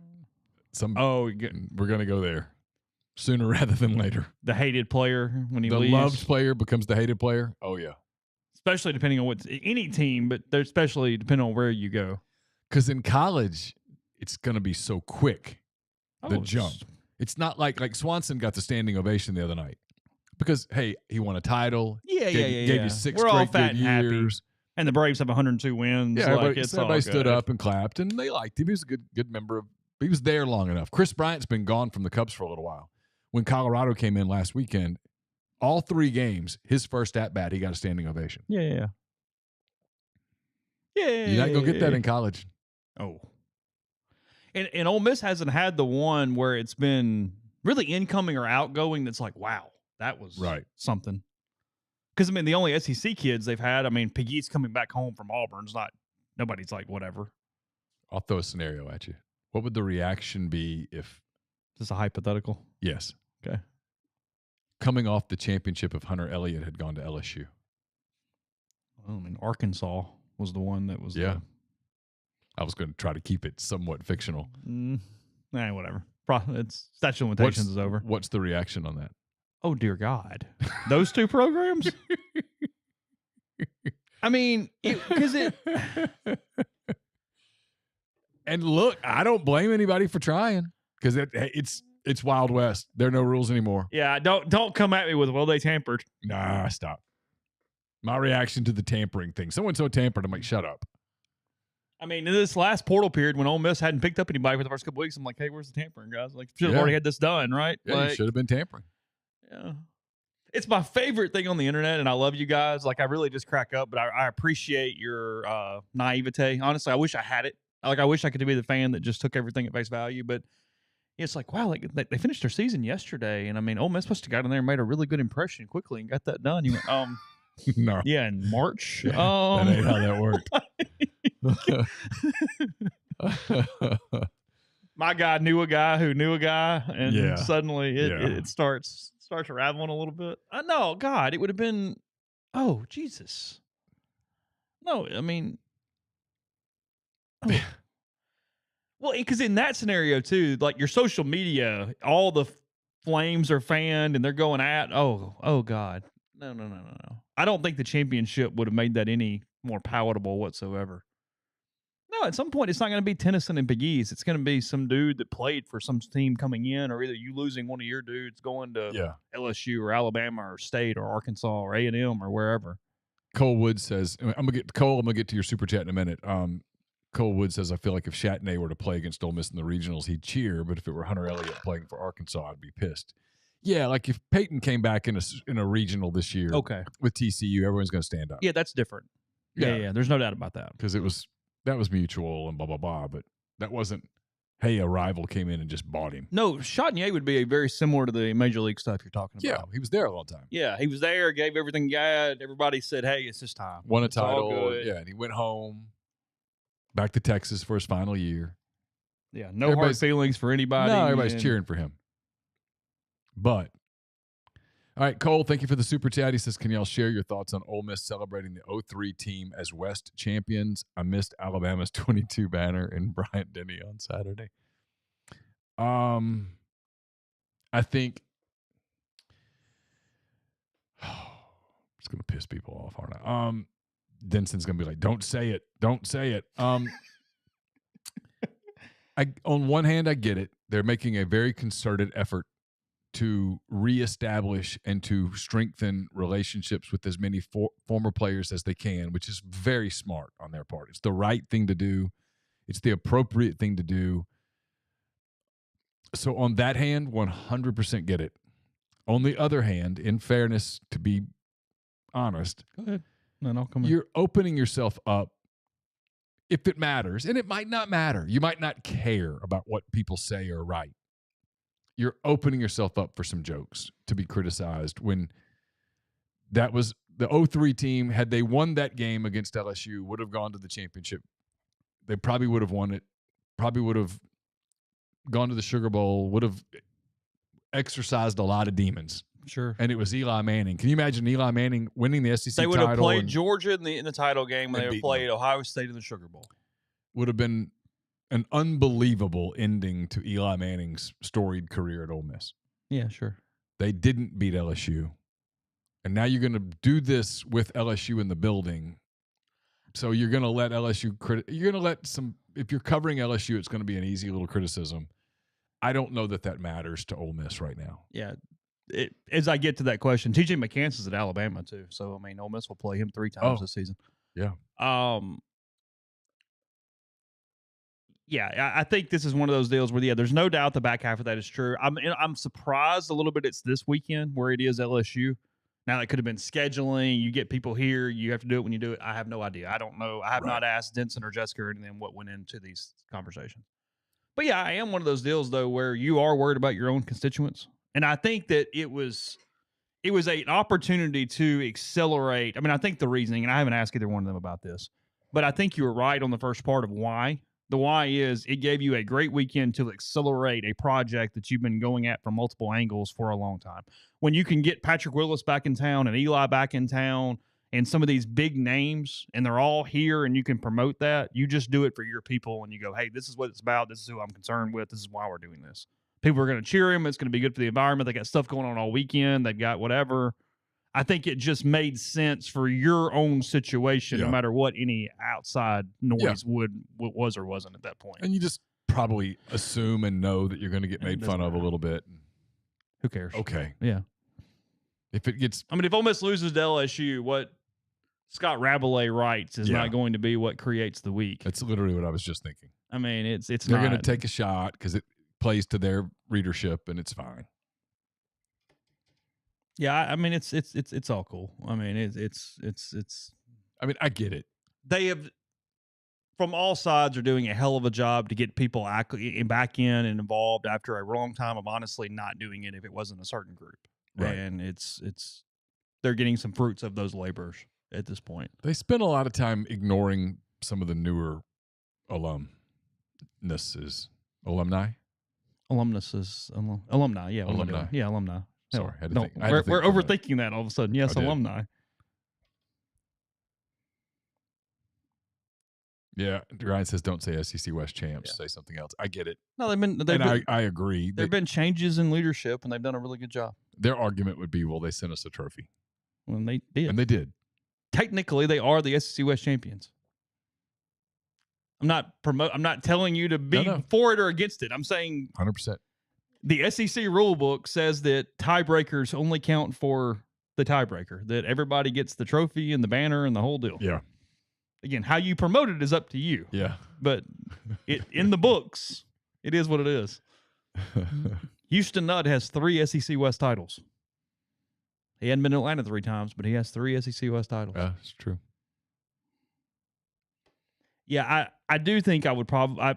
We're going to go there sooner rather than later. The hated player when he leaves. The loved player becomes the hated player. Oh yeah. Especially depending on any team, but they're especially depending on where you go. Because in college, it's going to be so quick. The jump. It's not like Swanson got the standing ovation the other night because, hey, he won a title. Gave you 6 We're all great fat good and years. happy. And the Braves have 102 wins. Yeah, everybody stood up and clapped, and they liked him. He was a good member of. He was there long enough. Chris Bryant's been gone from the Cubs for a little while. When Colorado came in last weekend, all 3 games, his first at bat, he got a standing ovation. Yeah. You're not gonna get that in college. Oh. And Ole Miss hasn't had the one where it's been really incoming or outgoing that's like, wow, that was something. Because, I mean, the only SEC kids they've had, I mean, Pegues coming back home from Auburn's nobody's like, whatever. I'll throw a scenario at you. What would the reaction be if. Is this a hypothetical? Yes. Okay. Coming off the championship if Hunter Elliott had gone to LSU. Well, I mean, Arkansas was the one that was. Yeah. I was going to try to keep it somewhat fictional. Whatever. It's statute of limitations is over. What's the reaction on that? Oh, dear God. Those 2 programs? I mean, because it. And look, I don't blame anybody for trying because it's Wild West. There are no rules anymore. Yeah, don't come at me with, well, they tampered. Nah, stop. My reaction to the tampering thing. Someone so tampered, I'm like, shut up. I mean, in this last portal period when Ole Miss hadn't picked up anybody for the first couple weeks, I'm like, hey, where's the tampering, guys? Like, should have already had this done, right? Yeah, you should have been tampering. Yeah. It's my favorite thing on the internet, and I love you guys. Like, I really just crack up, but I appreciate your naivete. Honestly, I wish I had it. Like, I wish I could be the fan that just took everything at face value, but it's like, wow, like they finished their season yesterday, and I mean, Ole Miss must have got in there and made a really good impression quickly and got that done. You went, no. Yeah, in March. That ain't how that worked. My guy knew a guy who knew a guy, and suddenly it starts raveling a little bit. No, God, it would have been. Oh, Jesus. No, I mean. Oh. Well, because in that scenario too, like your social media, all the flames are fanned and they're going at. Oh God, no. I don't think the championship would have made that any more palatable whatsoever. No, at some point it's not going to be Tennyson and Pegues. It's going to be some dude that played for some team coming in, or either you losing one of your dudes going to LSU or Alabama or State or Arkansas or A&M or wherever. Cole Wood says, I'm gonna get to your super chat in a minute. Cole Wood says, I feel like if Chatney were to play against Ole Miss in the regionals, he'd cheer. But if it were Hunter Elliott playing for Arkansas, I'd be pissed. Yeah, like if Peyton came back in a regional this year with TCU, everyone's going to stand up. Yeah, that's different. Yeah. There's no doubt about that. Because that was mutual and blah, blah, blah. But that wasn't, hey, a rival came in and just bought him. No, Chatney would be very similar to the Major League stuff you're talking about. Yeah, he was there a long time. Yeah, he was there, gave everything he had. Everybody said, hey, it's his time. Won a title. Yeah, and he went home. Back to Texas for his final year. Yeah, no hard feelings for anybody. No, everybody's cheering for him. But, all right, Cole, thank you for the super chat. He says, can y'all share your thoughts on Ole Miss celebrating the 03 team as West champions? I missed Alabama's 22 banner in Bryant-Denny on Saturday. I think it's going to piss people off, aren't I? Denson's going to be like, don't say it. Don't say it. On one hand, I get it. They're making a very concerted effort to reestablish and to strengthen relationships with as many former players as they can, which is very smart on their part. It's the right thing to do. It's the appropriate thing to do. So on that hand, 100% get it. On the other hand, in fairness, to be honest, go ahead. Then I'll come in. You're opening yourself up. If it matters, and it might not matter, you might not care about what people say or write. You're opening yourself up for some jokes to be criticized when that was the 03 team. Had they won that game against LSU, would have gone to the championship. They probably would have won it, probably would have gone to the Sugar Bowl, would have exercised a lot of demons. Sure. And it was Eli Manning. Can you imagine Eli Manning winning the SEC title? They would have played Georgia in the title game. They would have played Ohio State in the Sugar Bowl. Would have been an unbelievable ending to Eli Manning's storied career at Ole Miss. Yeah, sure. They didn't beat LSU. And now you're going to do this with LSU in the building. So you're going to let LSU you're going to let some – if you're covering LSU, it's going to be an easy little criticism. I don't know that matters to Ole Miss right now. Yeah. As I get to that question, TJ McCanson's at Alabama too. So, I mean, Ole Miss will play him 3 times this season. Yeah. Yeah, I think this is one of those deals where, there's no doubt the back half of that is true. I'm surprised a little bit it's this weekend where it is LSU. Now, that could have been scheduling. You get people here. You have to do it when you do it. I have no idea. I don't know. I have not asked Denson or Jessica or anything what went into these conversations. But, yeah, I am one of those deals, though, where you are worried about your own constituents. And I think that it was an opportunity to accelerate. I mean, I think the reasoning, and I haven't asked either one of them about this, but I think you were right on the first part of why. The why is it gave you a great weekend to accelerate a project that you've been going at from multiple angles for a long time. When you can get Patrick Willis back in town and Eli back in town and some of these big names, and they're all here and you can promote that, you just do it for your people and you go, hey, this is what it's about. This is who I'm concerned with. This is why we're doing this. People are going to cheer him. It's going to be good for the environment. They got stuff going on all weekend. They've got whatever. I think it just made sense for your own situation, no matter what any outside noise was or wasn't at that point. And you just probably assume and know that you're going to get made fun of a little bit. Who cares? Okay. Yeah. If it gets, I mean, if Ole Miss loses to LSU, what Scott Rabelais writes is not going to be what creates the week. That's literally what I was just thinking. I mean, it's they're going to take a shot because it plays to their readership and it's fine. Yeah, I mean it's all cool. I mean it's. I mean, I get it. They have, from all sides, are doing a hell of a job to get people back in and involved after a long time of honestly not doing it if it wasn't a certain group. Right. And it's they're getting some fruits of those labors at this point. They spend a lot of time ignoring some of the newer alumni. Alumni, yeah, alumni. Yeah, alumni. Sorry, we're overthinking that all of a sudden. Yes, alumni. Yeah, Ryan says don't say SEC West champs. Say something else. I get it. No, I agree. There have been changes in leadership, and they've done a really good job. Their argument would be, well, they sent us a trophy. When they did. And they did. Technically, they are the SEC West champions. I'm not telling you to be for it or against it. I'm saying 100%. The SEC rule book says that tiebreakers only count for the tiebreaker, that everybody gets the trophy and the banner and the whole deal. Yeah. Again, how you promote it is up to you. Yeah. But in the books, it is what it is. Houston Nutt has 3 SEC West titles. He hadn't been in Atlanta 3 times, but he has 3 SEC West titles. Yeah, it's true. Yeah, I do think I would probably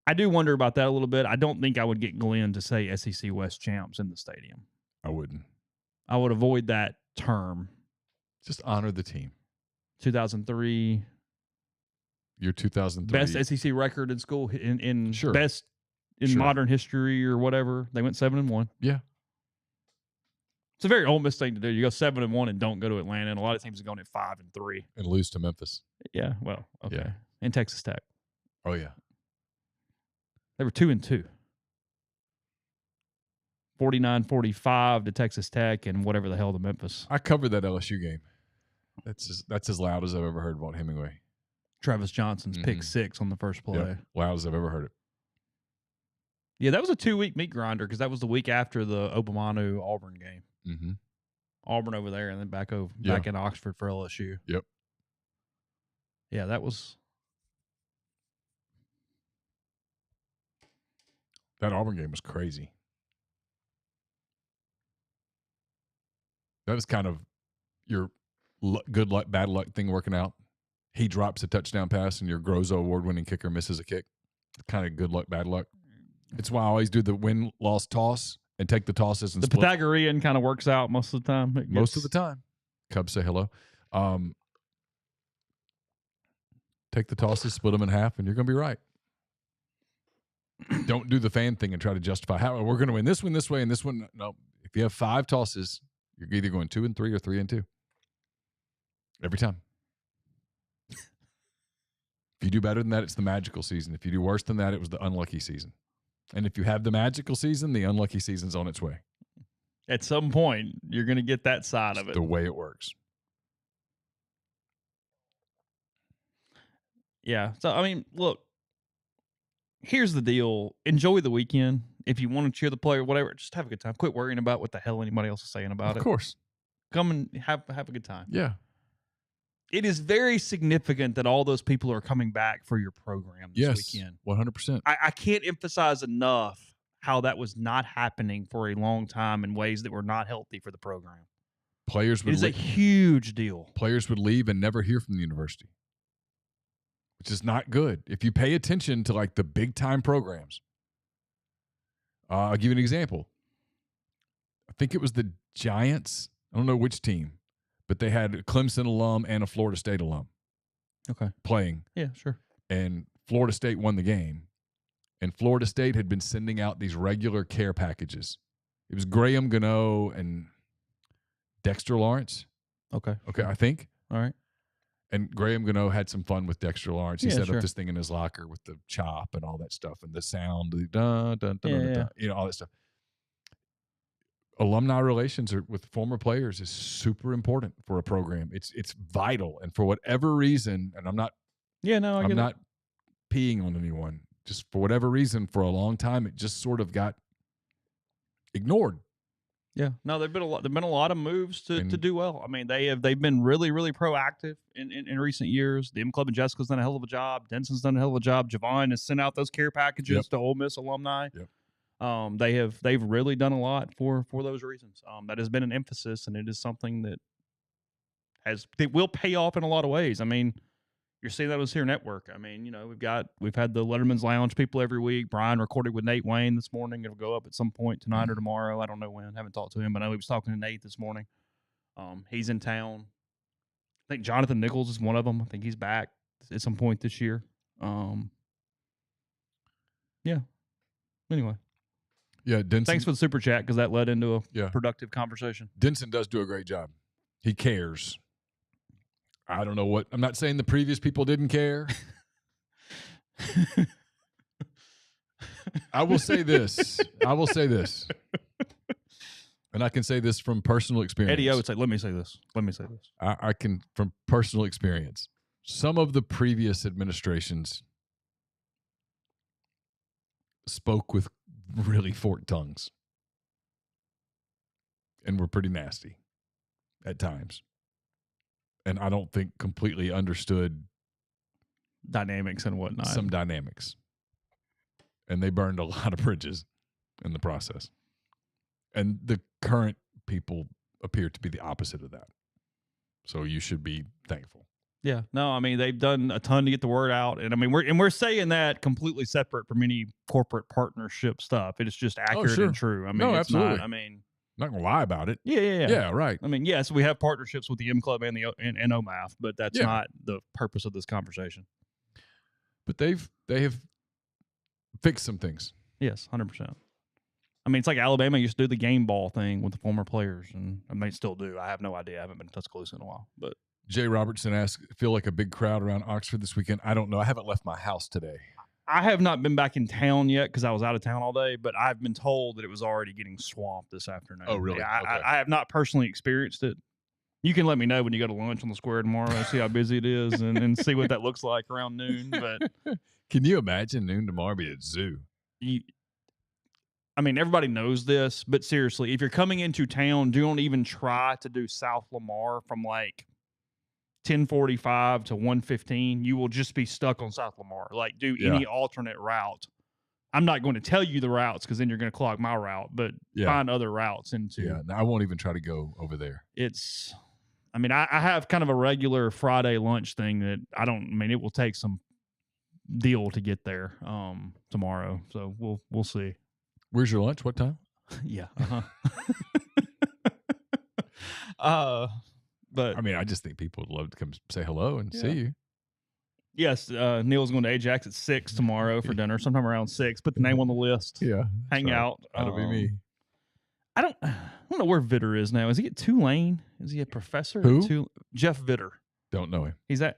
I do wonder about that a little bit. I don't think I would get Glenn to say SEC West champs in the stadium. I wouldn't. I would avoid that term. Just honor the team. 2003. Your 2003. Best SEC record in school in sure. Best in sure. modern history or whatever. They went 7-1. Yeah. It's a very Ole Miss thing to do. You go 7-1 and don't go to Atlanta. And a lot of teams are going at 5-3 and lose to Memphis. Yeah. Well, okay. Yeah. And Texas Tech. Oh yeah. They were 2-2. 49-45 to Texas Tech and whatever the hell to Memphis. I covered that LSU game. That's as loud as I've ever heard Walt Hemingway. Travis Johnson's pick 6 on the first play. Yep. Loud as I've ever heard it. Yeah, that was a 2-week meat grinder because that was the week after the Obamanu Auburn game. Mm-hmm. Auburn over there and then back in Oxford for LSU. Yep. Yeah, that Auburn game was crazy. That was kind of your good luck, bad luck thing working out. He drops a touchdown pass and your Grozo award-winning kicker misses a kick. Kind of good luck, bad luck. It's why I always do the win-loss toss and take the tosses and the split. Pythagorean kind of works out most of the time. Most of the time. Cubs say hello. Take the tosses, split them in half, and you're going to be right. Don't do the fan thing and try to justify how we're going to win this one this way and this one. No. If you have 5 tosses, you're either going 2 and 3 or 3 and 2. Every time. If you do better than that, it's the magical season. If you do worse than that, it was the unlucky season. And if you have the magical season, the unlucky season's on its way. At some point, you're going to get that side of it. The way it works. Yeah. So, I mean, look, here's the deal. Enjoy the weekend. If you want to cheer the player, whatever, just have a good time. Quit worrying about what the hell anybody else is saying about it. Of course. Come and have a good time. Yeah. It is very significant that all those people are coming back for your program this weekend. 100%. I can't emphasize enough how that was not happening for a long time in ways that were not healthy for the program. Players would It is a huge deal. Players would leave and never hear from the university, which is not good. If you pay attention to like the big time programs, I'll give you an example. I think it was the Giants. I don't know which team, but they had a Clemson alum and a Florida State alum. Okay. Playing. Yeah, sure. And Florida State won the game. And Florida State had been sending out these regular care packages. It was Graham Gano and Dexter Lawrence. Okay. Okay, I think. All right. And Graham Gano had some fun with Dexter Lawrence. He set sure. up this thing in his locker with the chop and all that stuff and the sound, the dun, dun, dun, dun, dun, you know, all that stuff. Alumni relations with former players is super important for a program. It's vital. And for whatever reason, and I'm not peeing on anyone. Just for whatever reason, for a long time, it just sort of got ignored. Yeah, no, there've been a lot of moves to do well. I mean, they've been really, really proactive in recent years. The M Club and Jessica's done a hell of a job. Denson's done a hell of a job. Javon has sent out those care packages to Ole Miss alumni. Yep. They've really done a lot for those reasons. That has been an emphasis, and it is something that will pay off in a lot of ways. I mean, you're seeing that with here network. I mean, you know, we've had the Letterman's Lounge people every week. Brian recorded with Nate Wayne this morning. It'll go up at some point tonight or tomorrow. I don't know when. I haven't talked to him, but I know he was talking to Nate this morning. He's in town. I think Jonathan Nichols is one of them. I think he's back at some point this year. Yeah. Anyway. Yeah, Denson. Thanks for the super chat because that led into a productive conversation. Denson does do a great job. He cares. I don't know what. I'm not saying the previous people didn't care. I will say this. And I can say this from personal experience. Eddie O would say, let me say this. I can, from personal experience. Some of the previous administrations spoke with really forked tongues and were pretty nasty at times. And I don't think completely understood dynamics and whatnot. Some dynamics. And they burned a lot of bridges in the process. And the current people appear to be the opposite of that. So you should be thankful. Yeah. No, I mean, they've done a ton to get the word out. And I mean, we're saying that completely separate from any corporate partnership stuff. It is just accurate and true. I mean, it's absolutely. not, I mean, not gonna lie about it. Yeah, right. I mean, yes, we have partnerships with the M Club and the and OMAF, but that's not the purpose of this conversation. But they have fixed some things. Yes, 100%. I mean, it's like Alabama used to do the game ball thing with the former players, and they still do. I have no idea. I haven't been to Tuscaloosa in a while. But Jay Robertson asked, feel like a big crowd around Oxford this weekend? I don't know. I haven't left my house today. I have not been back in town yet because I was out of town all day, but I've been told that it was already getting swamped this afternoon. Oh, really? Yeah, I have not personally experienced it You can let me know when you go to lunch on the square tomorrow and see how busy it is and see what that looks like around noon. But Can you imagine noon tomorrow be at zoo? I mean, everybody knows this, but seriously, if you're coming into town, don't even try to do South Lamar from like 10:45 to 1:15. You will just be stuck on South Lamar. Like, do any alternate route. I'm not going to tell you the routes because then you're going to clog my route, but find other routes into. Yeah, I won't even try to go over there. I have kind of a regular Friday lunch thing that it will take some deal to get there tomorrow. So we'll see. Where's your lunch? What time? Yeah. But I mean, I just think people would love to come say hello and see you. Yes, Neal's going to Ajax at 6 tomorrow for dinner, sometime around 6. Put the name on the list. Yeah. Hang out. That'll be me. I don't know where Vitter is now. Is he at Tulane? Is he a professor? Who? Jeff Vitter. Don't know him. He's at.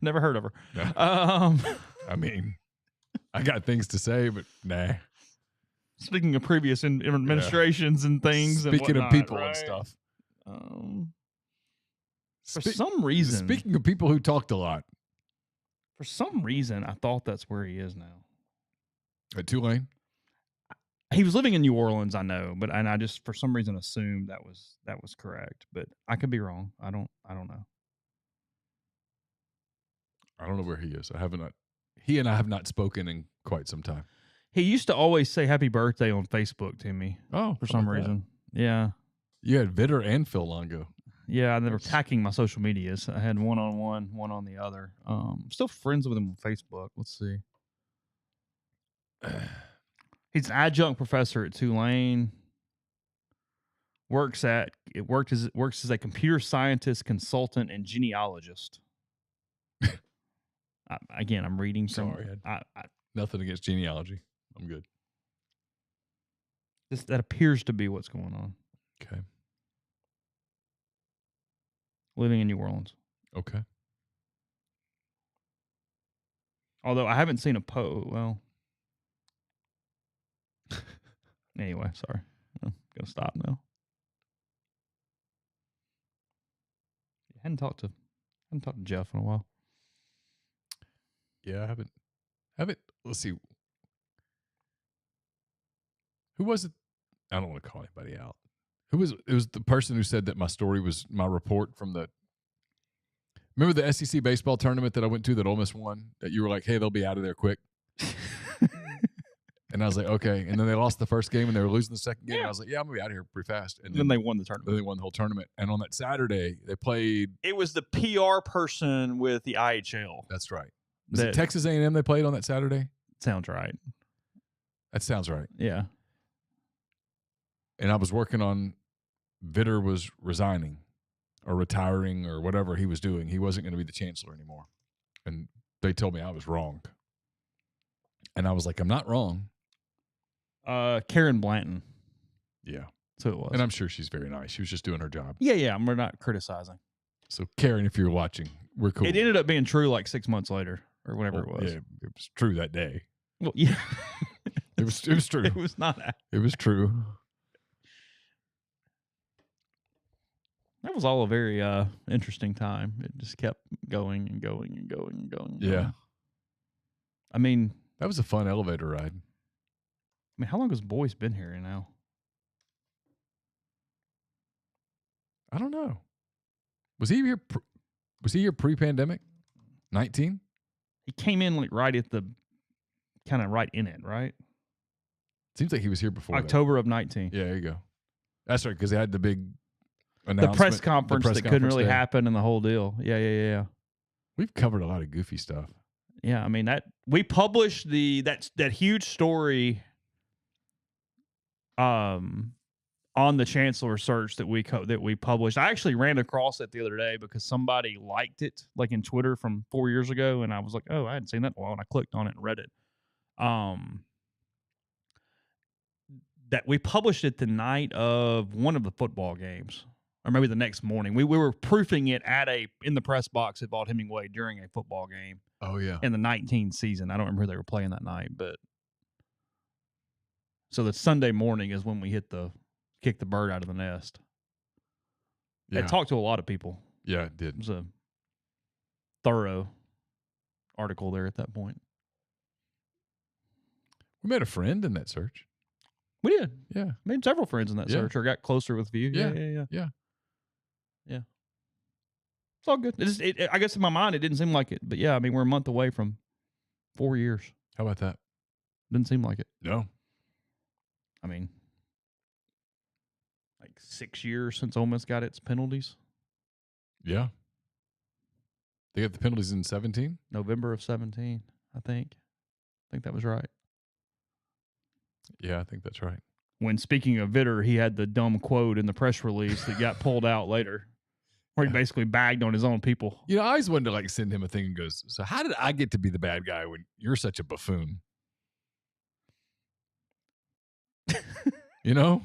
Never heard of her. No. I mean, I got things to say, but nah. Speaking of previous administrations and things. Speaking and of people right? and stuff. For some reason. Speaking of people who talked a lot. For some reason, I thought that's where he is now. At Tulane? He was living in New Orleans, I know, and I just for some reason assumed that was correct, but I could be wrong. I don't know. I don't know where he is. He and I have not spoken in quite some time. He used to always say happy birthday on Facebook to me. Oh, for some reason. Yeah. You had Vitter and Phil Longo. Yeah, they were attacking my social medias. I had one on one, one on the other. Still friends with him on Facebook. Let's see. He's an adjunct professor at Tulane. Works as a computer scientist, consultant, and genealogist. Again, I'm reading from. Sorry, nothing against genealogy. I'm good. That appears to be what's going on. Okay. Living in New Orleans. Okay. Although I haven't seen a well. Anyway, sorry. I'm gonna stop now. I hadn't talked to Jeff in a while. Yeah, I haven't. Let's see. Who was it? I don't want to call anybody out. It was the person who said that my story was my report from the. Remember the SEC baseball tournament that I went to that Ole Miss won? That you were like, hey, they'll be out of there quick. And I was like, okay. And then they lost the first game and they were losing the second game. Yeah. And I was like, yeah, I'm going to be out of here pretty fast. And then they won the tournament. Then they won the whole tournament. And on that Saturday, they played. It was the PR person with the IHL. That's right. Was it Texas A&M they played on that Saturday? Sounds right. That sounds right. Yeah. And I was working on Vitter was resigning or retiring or whatever he was doing. He wasn't going to be the chancellor anymore. And they told me I was wrong. And I was like, I'm not wrong. Karen Blanton. Yeah. So it was. And I'm sure she's very nice. She was just doing her job. Yeah. We're not criticizing. So Karen, if you're watching, we're cool. It ended up being true like 6 months later or whatever it was. Yeah, it was true that day. Well, yeah. It was true. It was not. It was true. That was all a very interesting time. It just kept going and going and going and going. And yeah. Going. I mean. That was a fun elevator ride. I mean, how long has Boyce been here now? I don't know. Was he here? Was he here pre-pandemic? 19? He came in like right at the, kind of right in it, right? Seems like he was here before October of 19. Yeah, there you go. That's right, because they had the big announcement. The press conference that couldn't really happen and the whole deal. Yeah. We've covered a lot of goofy stuff. Yeah, I mean that we published that huge story on the Chancellor search that we published. I actually ran across it the other day because somebody liked it like in Twitter from 4 years ago, and I was like, oh, I hadn't seen that in a while, and I clicked on it and read it. That we published it the night of one of the football games, or maybe the next morning. We were proofing it in the press box at Vaught-Hemingway during a football game. Oh yeah, in the 19 season. I don't remember who they were playing that night, but so the Sunday morning is when we hit the kicked the bird out of the nest. Yeah. It talked to a lot of people. Yeah, it did. It was a thorough article there at that point. We made a friend in that search. We did. Yeah. Made several friends in that Yeah. search or got closer with View. Yeah. Yeah. It's all good. I guess in my mind, it didn't seem like it. But yeah, I mean, we're a month away from 4 years. How about that? Didn't seem like it. No. I mean, like 6 years since Ole Miss got its penalties. Yeah. They got the penalties in 17? November of 17, I think. I think that was right. Yeah, I think that's right. When speaking of Vitter, he had the dumb quote in the press release that got pulled out later, where he basically bagged on his own people. You know, I always wanted to like send him a thing and goes, so how did I get to be the bad guy when you're such a buffoon? You know?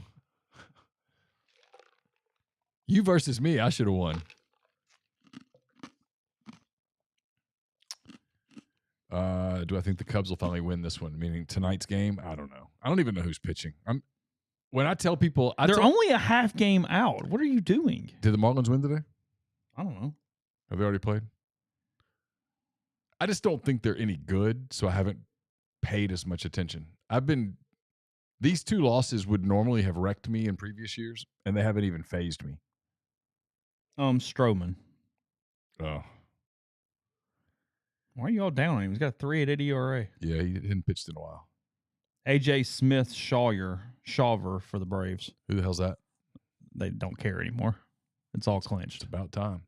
You versus me, I should have won. Do I think the Cubs will finally win this one? Meaning tonight's game? I don't know. I don't even know who's pitching. When I tell people, they're only a half game out. What are you doing? Did the Marlins win today? I don't know. Have they already played? I just don't think they're any good, so I haven't paid as much attention. These two losses would normally have wrecked me in previous years, and they haven't even phased me. Stroman. Oh. Why are you all down on him? He's got a 3.88 ERA. Yeah, he hadn't pitched in a while. A.J. Shawver for the Braves. Who the hell's that? They don't care anymore. It's all clinched. It's about time.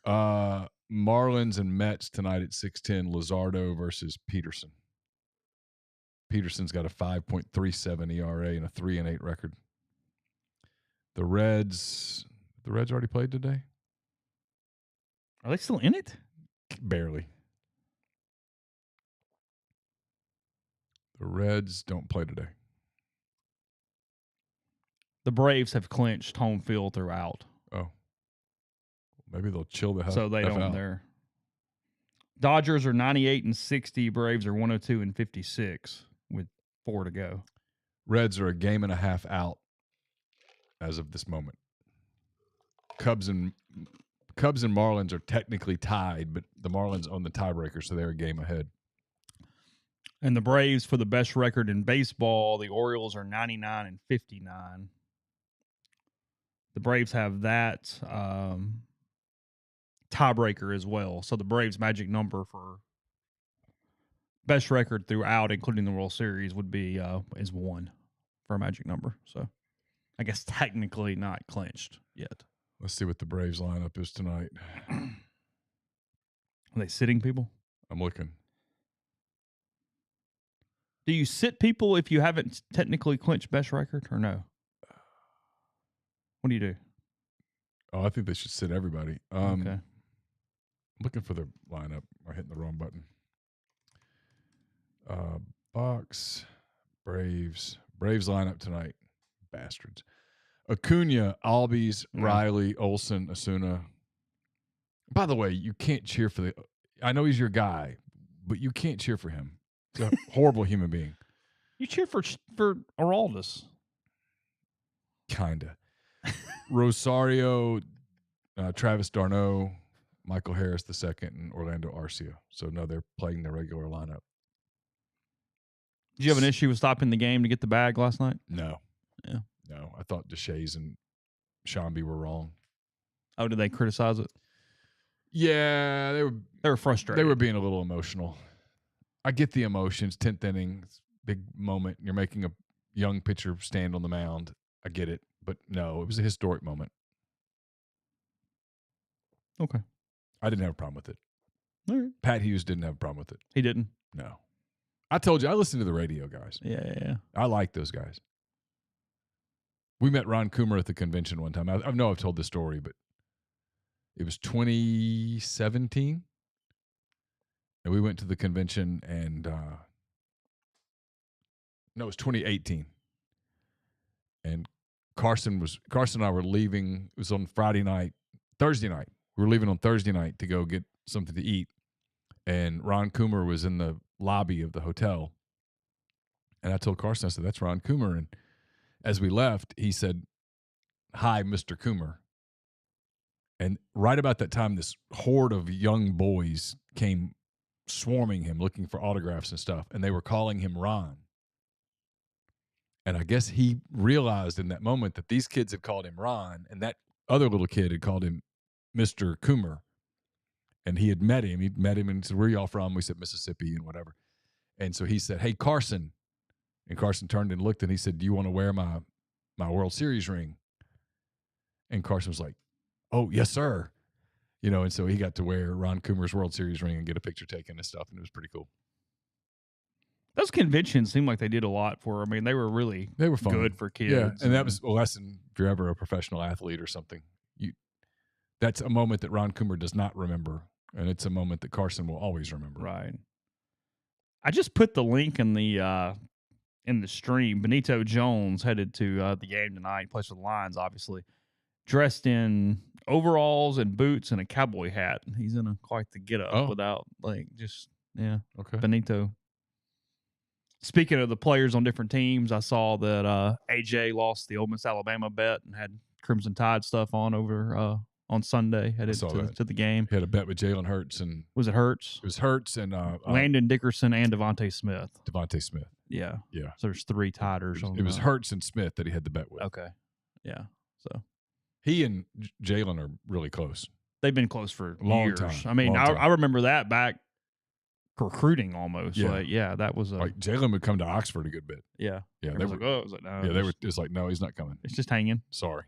Marlins and Mets tonight at 6:10. Luzardo versus Peterson. Peterson's got a 5.37 ERA and a 3-8 record. The Reds already played today? Are they still in it? Barely. The Reds don't play today. The Braves have clinched home field throughout. Oh. Maybe they'll chill the hell out. So they don't there. Dodgers are 98-60. Braves are 102-56 with 4 to go. Reds are a game and a half out as of this moment. Cubs and Marlins are technically tied, but the Marlins own the tiebreaker, so they're a game ahead. And the Braves, for the best record in baseball, the Orioles are 99-59. The Braves have that tiebreaker as well. So the Braves' magic number for best record throughout, including the World Series, would be is 1 for a magic number. So I guess technically not clinched yet. Let's see what the Braves lineup is tonight. Are they sitting people? I'm looking. Do you sit people if you haven't technically clinched best record or no? What do you do? Oh, I think they should sit everybody. Okay. I'm looking for their lineup. I'm hitting the wrong button. Box, Braves lineup tonight. Bastards. Acuna, Albies, Riley, Olsen, Asuna. By the way, you can't cheer for I know he's your guy, but you can't cheer for him. He's a horrible human being. You cheer for Araldus. Kinda. Rosario, Travis d'Arnaud, Michael Harris II, and Orlando Arcia. So, no, they're playing their regular lineup. Did you have an issue with stopping the game to get the bag last night? No. Yeah. No, I thought Deshays and Shambi were wrong. Oh, did they criticize it? Yeah, they were frustrated. They were being a little emotional. I get the emotions. 10th inning, big moment. You're making a young pitcher stand on the mound. I get it. But no, it was a historic moment. Okay. I didn't have a problem with it. All right. Pat Hughes didn't have a problem with it. He didn't? No. I told you, I listened to the radio guys. Yeah. I like those guys. We met Ron Coomer at the convention one time. I know I've told this story, but it was 2017. And we went to the convention and no, it was 2018. And Carson and I were leaving. It was on Thursday night. We were leaving on Thursday night to go get something to eat. And Ron Coomer was in the lobby of the hotel. And I told Carson, I said, that's Ron Coomer. And as we left, he said, "Hi, Mr. Coomer." And right about that time, this horde of young boys came swarming him, looking for autographs and stuff, and they were calling him Ron. And I guess he realized in that moment that these kids had called him Ron, and that other little kid had called him Mr. Coomer. And he had met him. He'd met him and said, "Where y'all from?" We said, "Mississippi," and whatever. And so he said, "Hey, Carson." And Carson turned and looked, and he said, "Do you want to wear my World Series ring?" And Carson was like, "Oh, yes, sir." And so he got to wear Ron Coomer's World Series ring and get a picture taken and stuff, and it was pretty cool. Those conventions seemed like they did a lot for. I mean, they were fun. Good for kids. Yeah, and that was a lesson if you're ever a professional athlete or something. That's a moment that Ron Coomer does not remember, and it's a moment that Carson will always remember. Right. I just put the link in the stream. Benito Jones headed to the game tonight. Plays for the Lions, obviously, dressed in overalls and boots and a cowboy hat. He's in quite the get up without Okay. Benito. Speaking of the players on different teams, I saw that AJ lost the Ole Miss Alabama bet and had Crimson Tide stuff on over on Sunday, headed to the game. He had a bet with Jalen Hurts and was it Hurts? It was Hurts and Landon Dickerson and Devontae Smith. Yeah. So there's 3 tiders. It was Hurts and Smith that he had the bet with. Okay. Yeah. So he and Jalen are really close. They've been close for long years. time. I mean, I remember that back recruiting almost. Yeah. That was like Jalen would come to Oxford a good bit. Yeah. Yeah. They were like, oh, it was like, no. Yeah, they were just like, no, he's not coming. It's just hanging. Sorry. I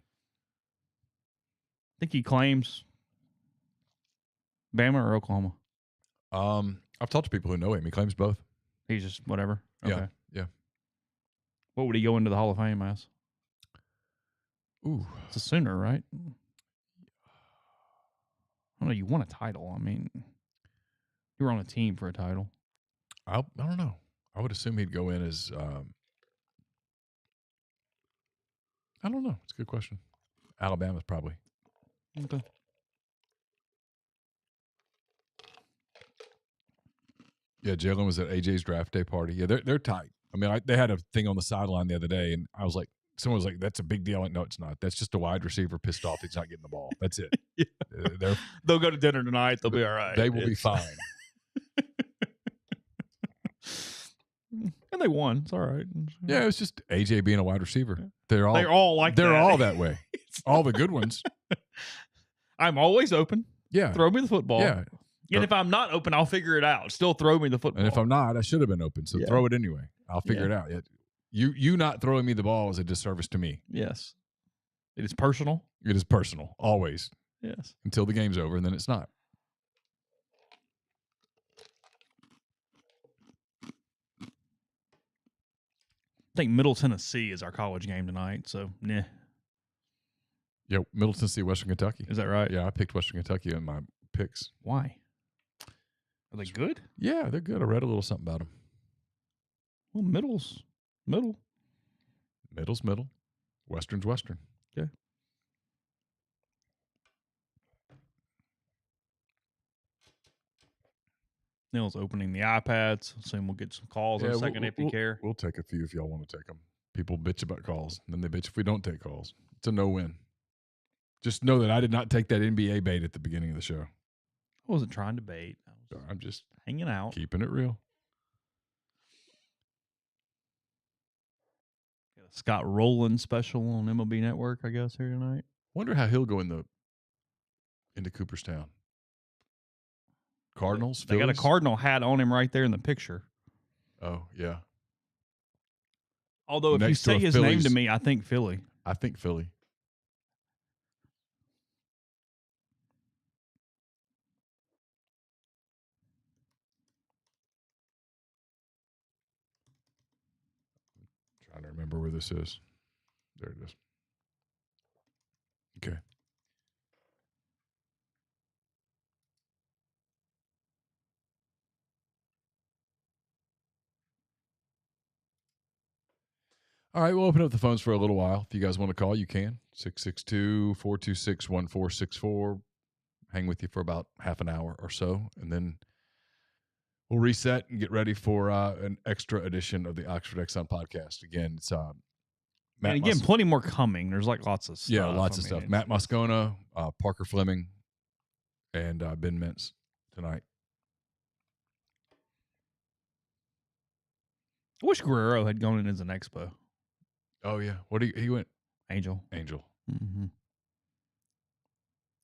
think he claims Bama or Oklahoma. I've talked to people who know him. He claims both. He's just whatever. Okay. Yeah. What would he go into the Hall of Fame as? Ooh. It's a Sooner, right? I don't know. You won a title. I mean, you were on a team for a title. I don't know. I would assume he'd go in as I don't know. It's a good question. Alabama's probably. Okay. Yeah, Jalen was at AJ's draft day party. Yeah, they're tight. I mean, they had a thing on the sideline the other day, and I was like, someone was like, "That's a big deal." Like, no, it's not. That's just a wide receiver pissed off he's not getting the ball. That's it. Yeah. They'll go to dinner tonight. They'll be all right. They will be fine. And they won. It's all right. Yeah, it was just AJ being a wide receiver. Yeah. They're all like they're that. all that way. All the good ones. I'm always open. Yeah. Throw me the football. Yeah. And if I'm not open, I'll figure it out. Still throw me the football. And if I'm not, I should have been open. So throw it anyway. I'll figure it out. You not throwing me the ball is a disservice to me. Yes. It is personal. It is personal. Always. Yes. Until the game's over, and then it's not. I think Middle Tennessee is our college game tonight. So, nah. Yeah, Middle Tennessee, Western Kentucky. Is that right? Yeah, I picked Western Kentucky in my picks. Why? Are they good? Yeah, they're good. I read a little something about them. Well, Middle's middle. Middle's middle. Western's Western. Okay. Neal's opening the iPads. Assume we'll get some calls in a second if you care. We'll take a few if y'all want to take them. People bitch about calls, and then they bitch if we don't take calls. It's a no-win. Just know that I did not take that NBA bait at the beginning of the show. I wasn't trying to bait. I'm just hanging out. Keeping it real. Got a Scott Rowland special on MLB Network, I guess, here tonight. Wonder how he'll go into Cooperstown. Cardinals? They got a Cardinal hat on him right there in the picture. Oh, yeah. Although if you say his name to me, I think Philly. I think Philly. I'm trying to remember where this is. There it is. Okay. All right, we'll open up the phones for a little while. If you guys want to call, you can. 662-426-1464. Hang with you for about half an hour or so, and then we'll reset and get ready for an extra edition of the Oxford Exxon podcast. Again, it's And again, plenty more coming. There's like lots of stuff. Yeah, lots of stuff. Matt Moscona, Parker Fleming, and Ben Mintz tonight. I wish Guerrero had gone in as an expo. Oh yeah, what he went? Angel. Mm-hmm.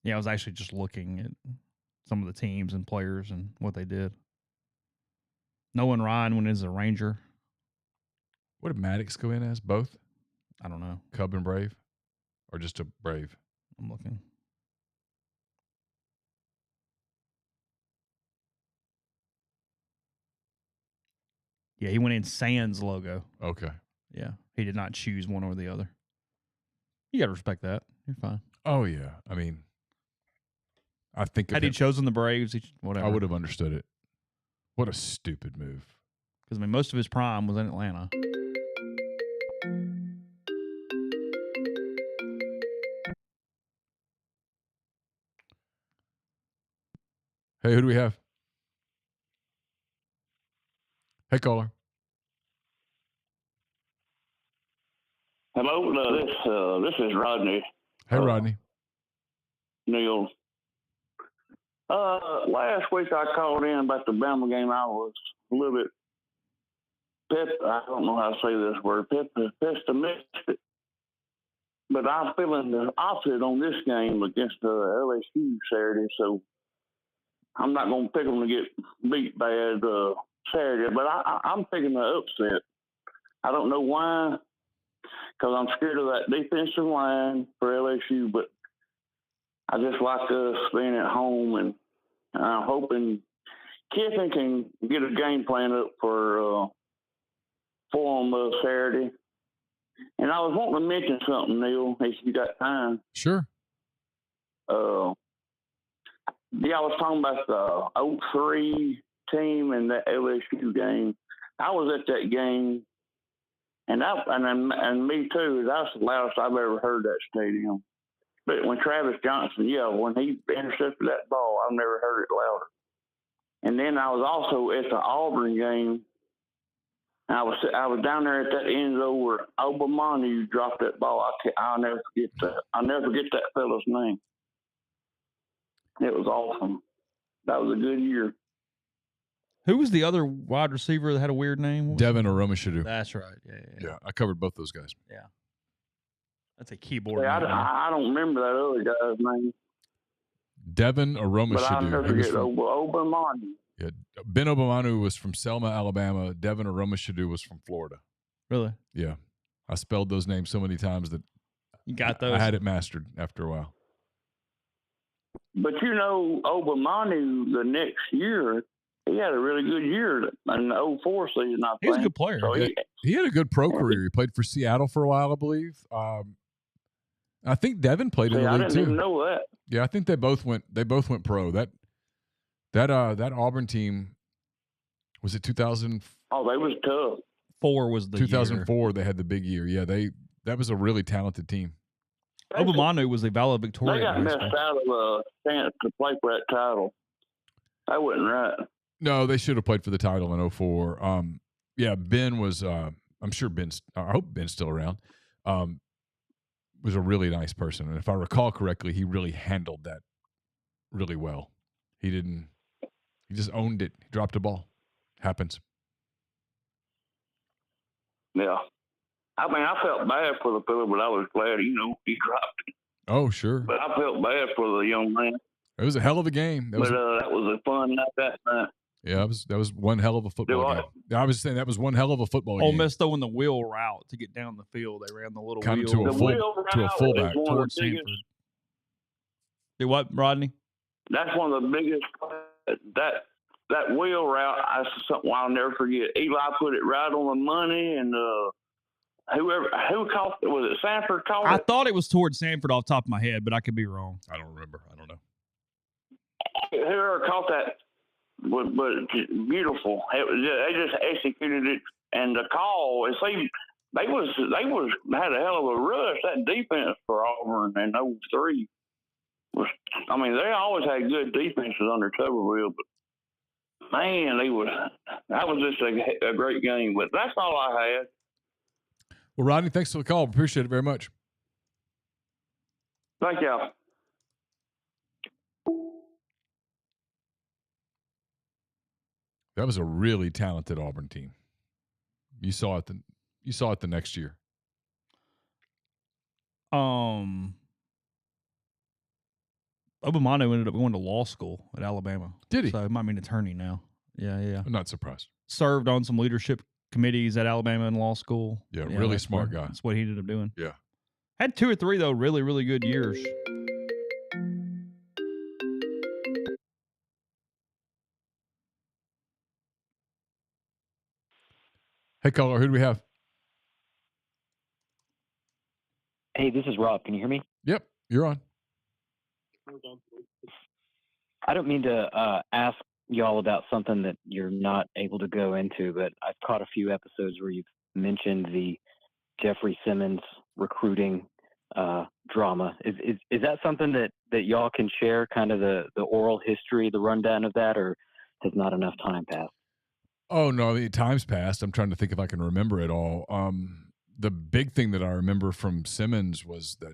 Yeah, I was actually just looking at some of the teams and players and what they did. Nolan Ryan went as a Ranger. What did Maddox go in as? Both? I don't know. Cub and Brave? Or just a Brave? I'm looking. Yeah, he went in Sans logo. Okay. Yeah, he did not choose one or the other. You got to respect that. You're fine. Oh, yeah. I mean, I think had he chosen the Braves, whatever. I would have understood it. What a stupid move. Because, I mean, most of his prime was in Atlanta. Hey, who do we have? Hey, caller. Hello, this is Rodney. Hey, Rodney. Neal. Last week I called in about the Bama game. I was a little bit I don't know how to say this word, pessimistic. But I'm feeling the opposite on this game against LSU Saturday, so I'm not going to pick them to get beat bad Saturday. But I'm picking the upset. I don't know why, because I'm scared of that defensive line for LSU, but I just like us being at home, and I'm hoping Kiffin can get a game plan up for them Saturday. And I was wanting to mention something, Neal, if you got time. Sure. Yeah, I was talking about the 03 team and the LSU game. I was at that game, and me too. That's the loudest I've ever heard that stadium. But when Travis Johnson, when he intercepted that ball, I've never heard it louder. And then I was also at the Auburn game. I was down there at that end zone where Obamanu dropped that ball. I'll never forget that. I'll never forget that fellow's name. It was awesome. That was a good year. Who was the other wide receiver that had a weird name? Devin Aromashadu. That's right. Yeah, I covered both those guys. Yeah. That's a keyboard. I don't remember that other guy's name. Devin Aromashadu. But I'll never forget Obamanu. Yeah, Ben Obamanu was from Selma, Alabama. Devin Aromashadu was from Florida. Really? Yeah. I spelled those names so many times that you got those. I had it mastered after a while. But Obamanu the next year, he had a really good year in the 04 season. He was a good player. So he had a good pro career. He played for Seattle for a while, I believe. I think Devin played in the league too. I didn't even know that. Yeah, I think they both went pro. That Auburn team, was it 2000? Oh, they was tough. 4 was the 2004. Year. They had the big year. Yeah, that was a really talented team. Obamanu was a valedictorian. They got missed out of a chance to play for that title. That wasn't right. No, they should have played for the title in 04. Yeah, Ben was. I'm sure I hope Ben's still around. Was a really nice person, and if I recall correctly, he really handled that really well. He just owned it. He dropped a ball. Happens. Yeah. I mean, I felt bad for the fella, but I was glad, he dropped it. Oh, sure. But I felt bad for the young man. It was a hell of a game. That was a fun night that night. Yeah, that was one hell of a football game. I was saying that was one hell of a football game. Ole Miss throwing the wheel route to get down the field. They ran the little kind wheel. of to a fullback towards Sanford. Do what, Rodney? That's one of the biggest. That wheel route, that's something I'll never forget. Eli put it right on the money, and who caught it? Was it Sanford caught it? I thought it was towards Sanford off the top of my head, but I could be wrong. I don't remember. I don't know. Whoever caught that was beautiful. They just executed it, and the call. They had a hell of a rush. That defense for Auburn in 03 was. I mean, they always had good defenses under Tuberville, but man, that was just a great game. But that's all I had. Well, Rodney, thanks for the call. Appreciate it very much. Thank you. That was a really talented Auburn team. You saw it the next year. Obamano ended up going to law school at Alabama. Did he? So he might be an attorney now. Yeah. I'm not surprised. Served on some leadership committees at Alabama in law school. Yeah, really smart guy. That's what he ended up doing. Yeah. Had 2 or 3, though, really, really good years. Hey, caller, who do we have? Hey, this is Rob. Can you hear me? Yep, you're on. I don't mean to ask y'all about something that you're not able to go into, but I've caught a few episodes where you've mentioned the Jeffrey Simmons recruiting drama. Is that something that y'all can share, kind of the oral history, the rundown of that, or has not enough time passed? Oh, no, time's passed. I'm trying to think if I can remember it all. The big thing that I remember from Simmons was that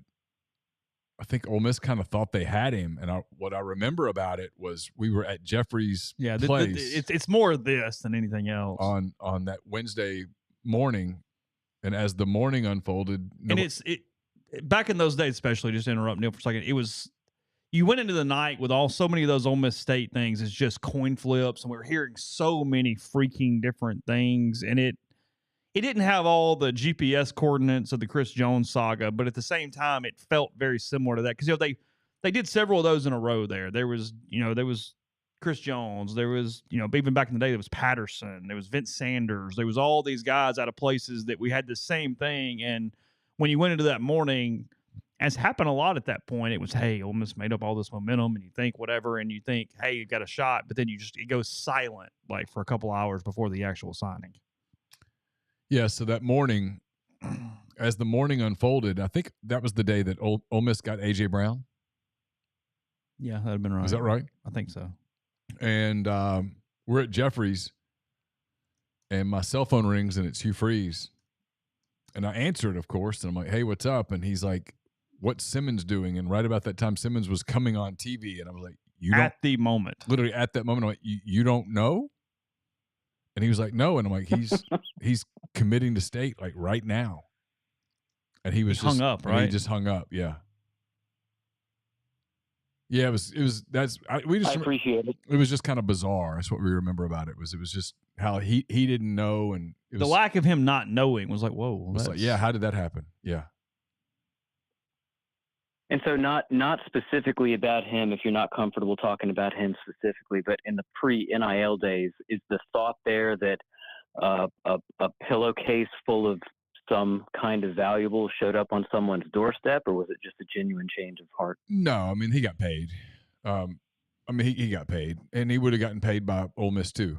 I think Ole Miss kind of thought they had him. And what I remember about it was we were at Jeffrey's place. It's more of this than anything else. On that Wednesday morning. And as the morning unfolded. And back in those days, especially, just to interrupt Neal for a second, you went into the night with so many of those Ole Miss State things. It's just coin flips, and we were hearing so many freaking different things, and it didn't have all the GPS coordinates of the Chris Jones saga, but at the same time, it felt very similar to that because they did several of those in a row. There was Chris Jones, there was even back in the day there was Patterson, there was Vince Sanders, there was all these guys out of places that we had the same thing, and when you went into that morning. As happened a lot at that point, it was, hey, Ole Miss made up all this momentum, and you think whatever, and you think, hey, you got a shot, but then it goes silent like for a couple hours before the actual signing. Yeah, so that morning, as the morning unfolded, I think that was the day that Ole Miss got A.J. Brown. Yeah, that'd have been right. Is that right? I think so. And we're at Jeffrey's, and my cell phone rings, and it's Hugh Freeze. And I answered, of course, and I'm like, hey, what's up? And he's like, what's Simmons doing? And right about that time, Simmons was coming on TV, and I was like, at the moment, literally at that moment, I'm like, you don't know? And he was like, no. And I'm like, he's committing to State like right now. And he was hung up, right? He just hung up. Yeah. Yeah. I appreciate it. It was just kind of bizarre. That's what we remember about it. It was just how he didn't know. And the lack of him not knowing was like, whoa. It's like, yeah. How did that happen? Yeah. And so not specifically about him, if you're not comfortable talking about him specifically, but in the pre-NIL days, is the thought there that a pillowcase full of some kind of valuable showed up on someone's doorstep, or was it just a genuine change of heart? No, I mean, he got paid. He got paid, and he would have gotten paid by Ole Miss too.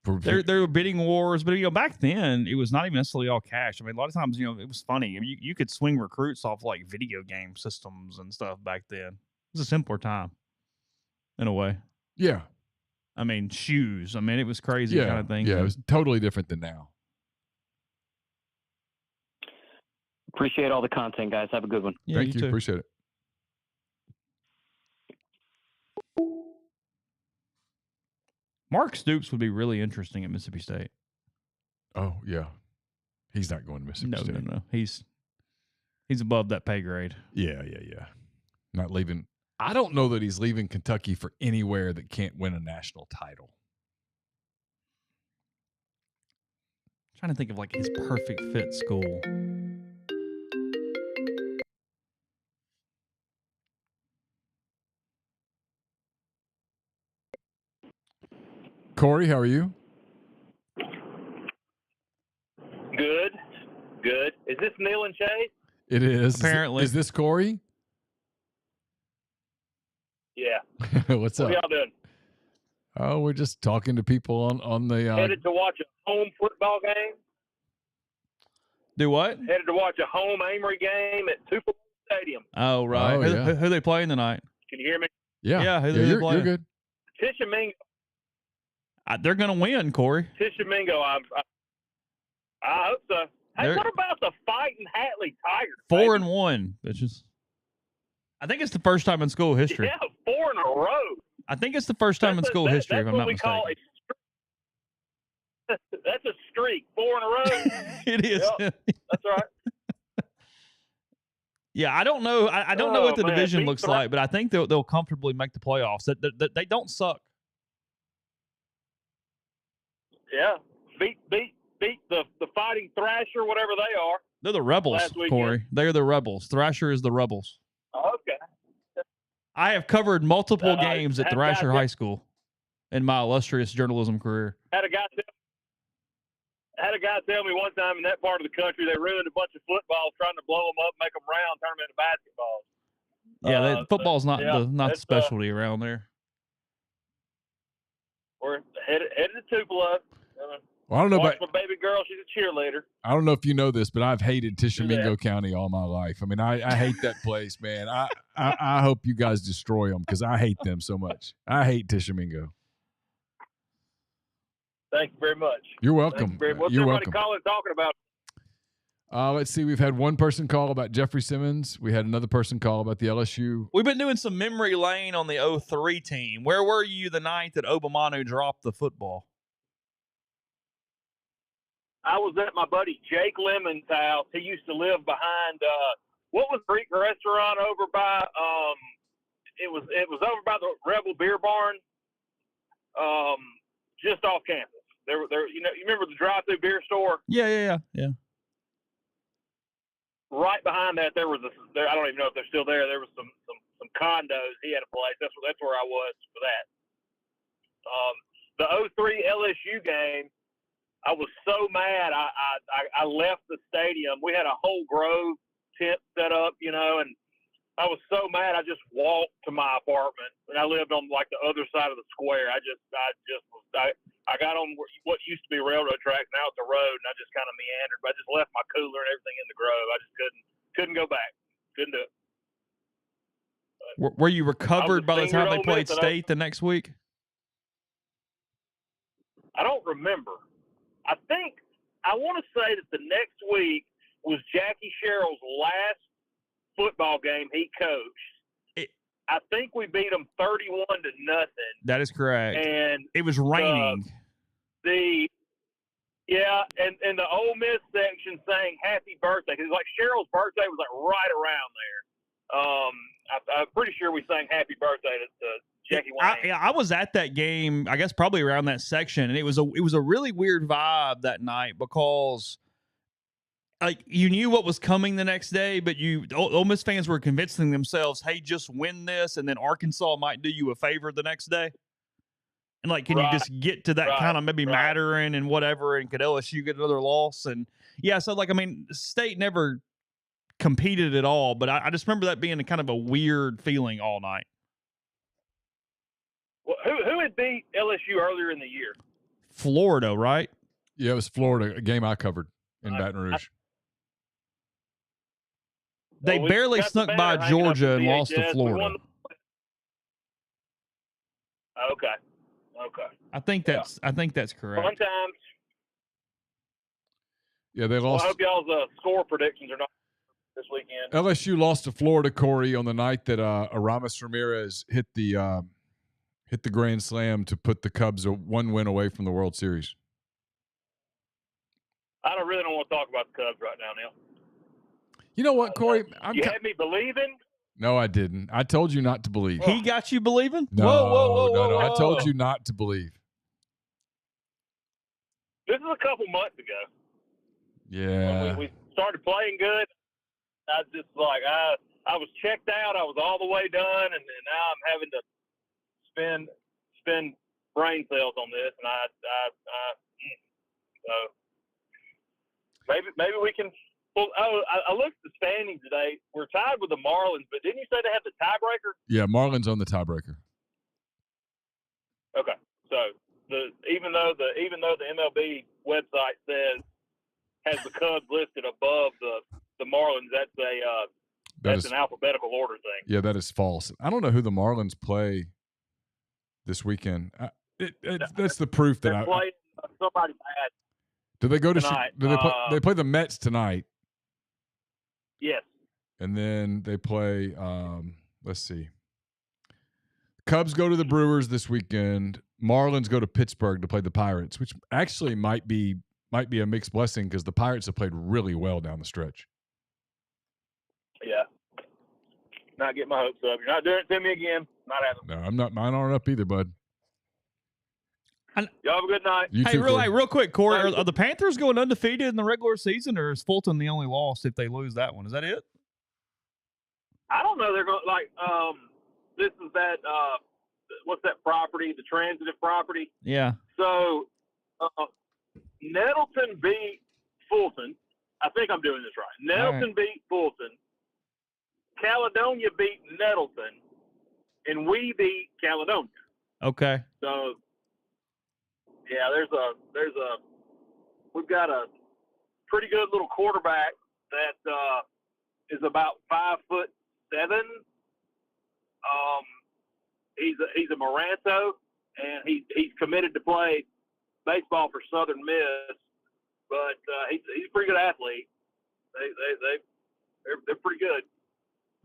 There were bidding wars, but back then it was not even necessarily all cash. I mean, a lot of times, it was funny. I mean, you could swing recruits off like video game systems and stuff back then. It was a simpler time, in a way. Yeah. I mean, shoes. I mean, it was crazy kind of thing. Yeah, it was totally different than now. Appreciate all the content, guys. Have a good one. Yeah, Thank you. Appreciate it. Mark Stoops would be really interesting at Mississippi State. Oh, yeah. He's not going to Mississippi State. No. He's above that pay grade. Yeah. Not leaving. I don't know that he's leaving Kentucky for anywhere that can't win a national title. I'm trying to think of like his perfect fit school. Corey, how are you? Good. Is this Neal and Chase? It is. Apparently. Is this Corey? Yeah. What's up? What y'all doing? Oh, we're just talking to people on the. Headed to watch a home football game. Do what? Headed to watch a home Amory game at Tupelo Stadium. Oh, right. Oh, yeah. Who are they playing tonight? Can you hear me? Yeah. Who they playing? You're good. Tishomingo. They're going to win, Corey. Tishomingo. I hope so. Hey, what about the Fighting Hatley Tigers? 4-1, bitches. I think it's the first time in school history. Yeah, 4 in a row. I think it's the first time in school history, if I'm not mistaken. That's a streak. 4 in a row. It is. Yep, that's right. Yeah, I don't know. I don't know what the division looks Beat like, but I think they'll comfortably make the playoffs. They don't suck. Yeah, beat the Fighting Thrasher, whatever they are. They're the Rebels, Corey. They're the Rebels. Thrasher is the Rebels. Okay. I have covered multiple games at Thrasher High School in my illustrious journalism career. Had a guy tell me one time in that part of the country they ruined a bunch of footballs trying to blow them up, make them round, turn them into basketballs. Yeah, football's not the specialty around there. We're headed to Tupelo. Well, I don't know about my baby girl. She's a cheerleader. I don't know if you know this, but I've hated Tishomingo County all my life. I mean, I hate that place, man. I hope you guys destroy them because I hate them so much. I hate Tishomingo. Thank you very much. You're welcome. What's everybody calling talking about? Let's see. We've had one person call about Jeffrey Simmons. We had another person call about the LSU. We've been doing some memory lane on the 03 team. Where were you the night that Obamanu dropped the football? I was at my buddy Jake Lemon's house. He used to live behind what was the Greek restaurant over by it was over by the Rebel Beer Barn, just off campus. There you remember the drive-through beer store? Yeah. Right behind that there was I don't even know if they're still there. There was some condos. He had a place. That's where I was for that. The 03 LSU game, I was so mad. I left the stadium. We had a whole Grove tent set up, and I was so mad. I just walked to my apartment, and I lived on like the other side of the square. I got on what used to be railroad tracks. Now it's a road, and I just kind of meandered. But I just left my cooler and everything in the Grove. I just couldn't go back. Couldn't do it. Were you recovered by the time they played State the next week? I don't remember. I want to say that the next week was Jackie Sherrill's last football game he coached. I think we beat them 31-0. That is correct. And it was raining. And the Ole Miss section sang happy birthday. Because like Sherrill's birthday was like right around there. I'm pretty sure we sang happy birthday to Jackie Wayne. I was at that game, I guess probably around that section, and it was a really weird vibe that night because like you knew what was coming the next day, but Ole Miss fans were convincing themselves, hey, just win this, and then Arkansas might do you a favor the next day. And like, can you just get to that kind of maybe mattering and whatever, and could LSU get another loss? And yeah, so like, I mean, State never competed at all, but I just remember that being a kind of a weird feeling all night. Well, who had beat LSU earlier in the year? Florida, right? Yeah, it was Florida, a game I covered in Baton Rouge. They barely snuck by Georgia and lost to Florida. Okay. I think that's correct. Sometimes. Yeah, they lost. Well, I hope y'all's score predictions are not this weekend. LSU lost to Florida, Corey, on the night that Aramis Ramirez hit the grand slam to put the Cubs one win away from the World Series. I really don't want to talk about the Cubs right now, Neal. You know what, Corey? You had me believing? No, I didn't. I told you not to believe. He got you believing? No, whoa. I told you not to believe. This is a couple months ago. Yeah. We started playing good. I was just like, I was checked out. I was all the way done, and now I'm having to spend brain cells on this, and so maybe we can. Well, I looked at the standings today. We're tied with the Marlins, but didn't you say they have the tiebreaker? Yeah, Marlins on the tiebreaker. Okay, so even though the MLB website has the Cubs listed above the Marlins, that's an alphabetical order thing. Yeah, that is false. I don't know who the Marlins play this weekend. That's the proof that they're playing somebody bad. Do they go to tonight. they play the Mets tonight? Yes. And then they play let's see. Cubs go to the Brewers this weekend. Marlins go to Pittsburgh to play the Pirates, which actually might be a mixed blessing because the Pirates have played really well down the stretch. Yeah. Not get my hopes up. You're not doing it to me again. Not happening. No, I'm not. Mine aren't up either, bud. Y'all have a good night. You Hey, too, Corey. real quick, Corey, are the Panthers going undefeated in the regular season, or is Fulton the only loss if they lose that one? Is that it? I don't know. They're going this is that what's that property? The transitive property. Yeah. So Nettleton beat Fulton. I think I'm doing this right. Nettleton beat Fulton. Caledonia beat Nettleton, and we beat Caledonia. Okay. So yeah, we've got a pretty good little quarterback that is about 5'7". He's a Moranto, and he's committed to play baseball for Southern Miss, but he's a pretty good athlete. They're pretty good.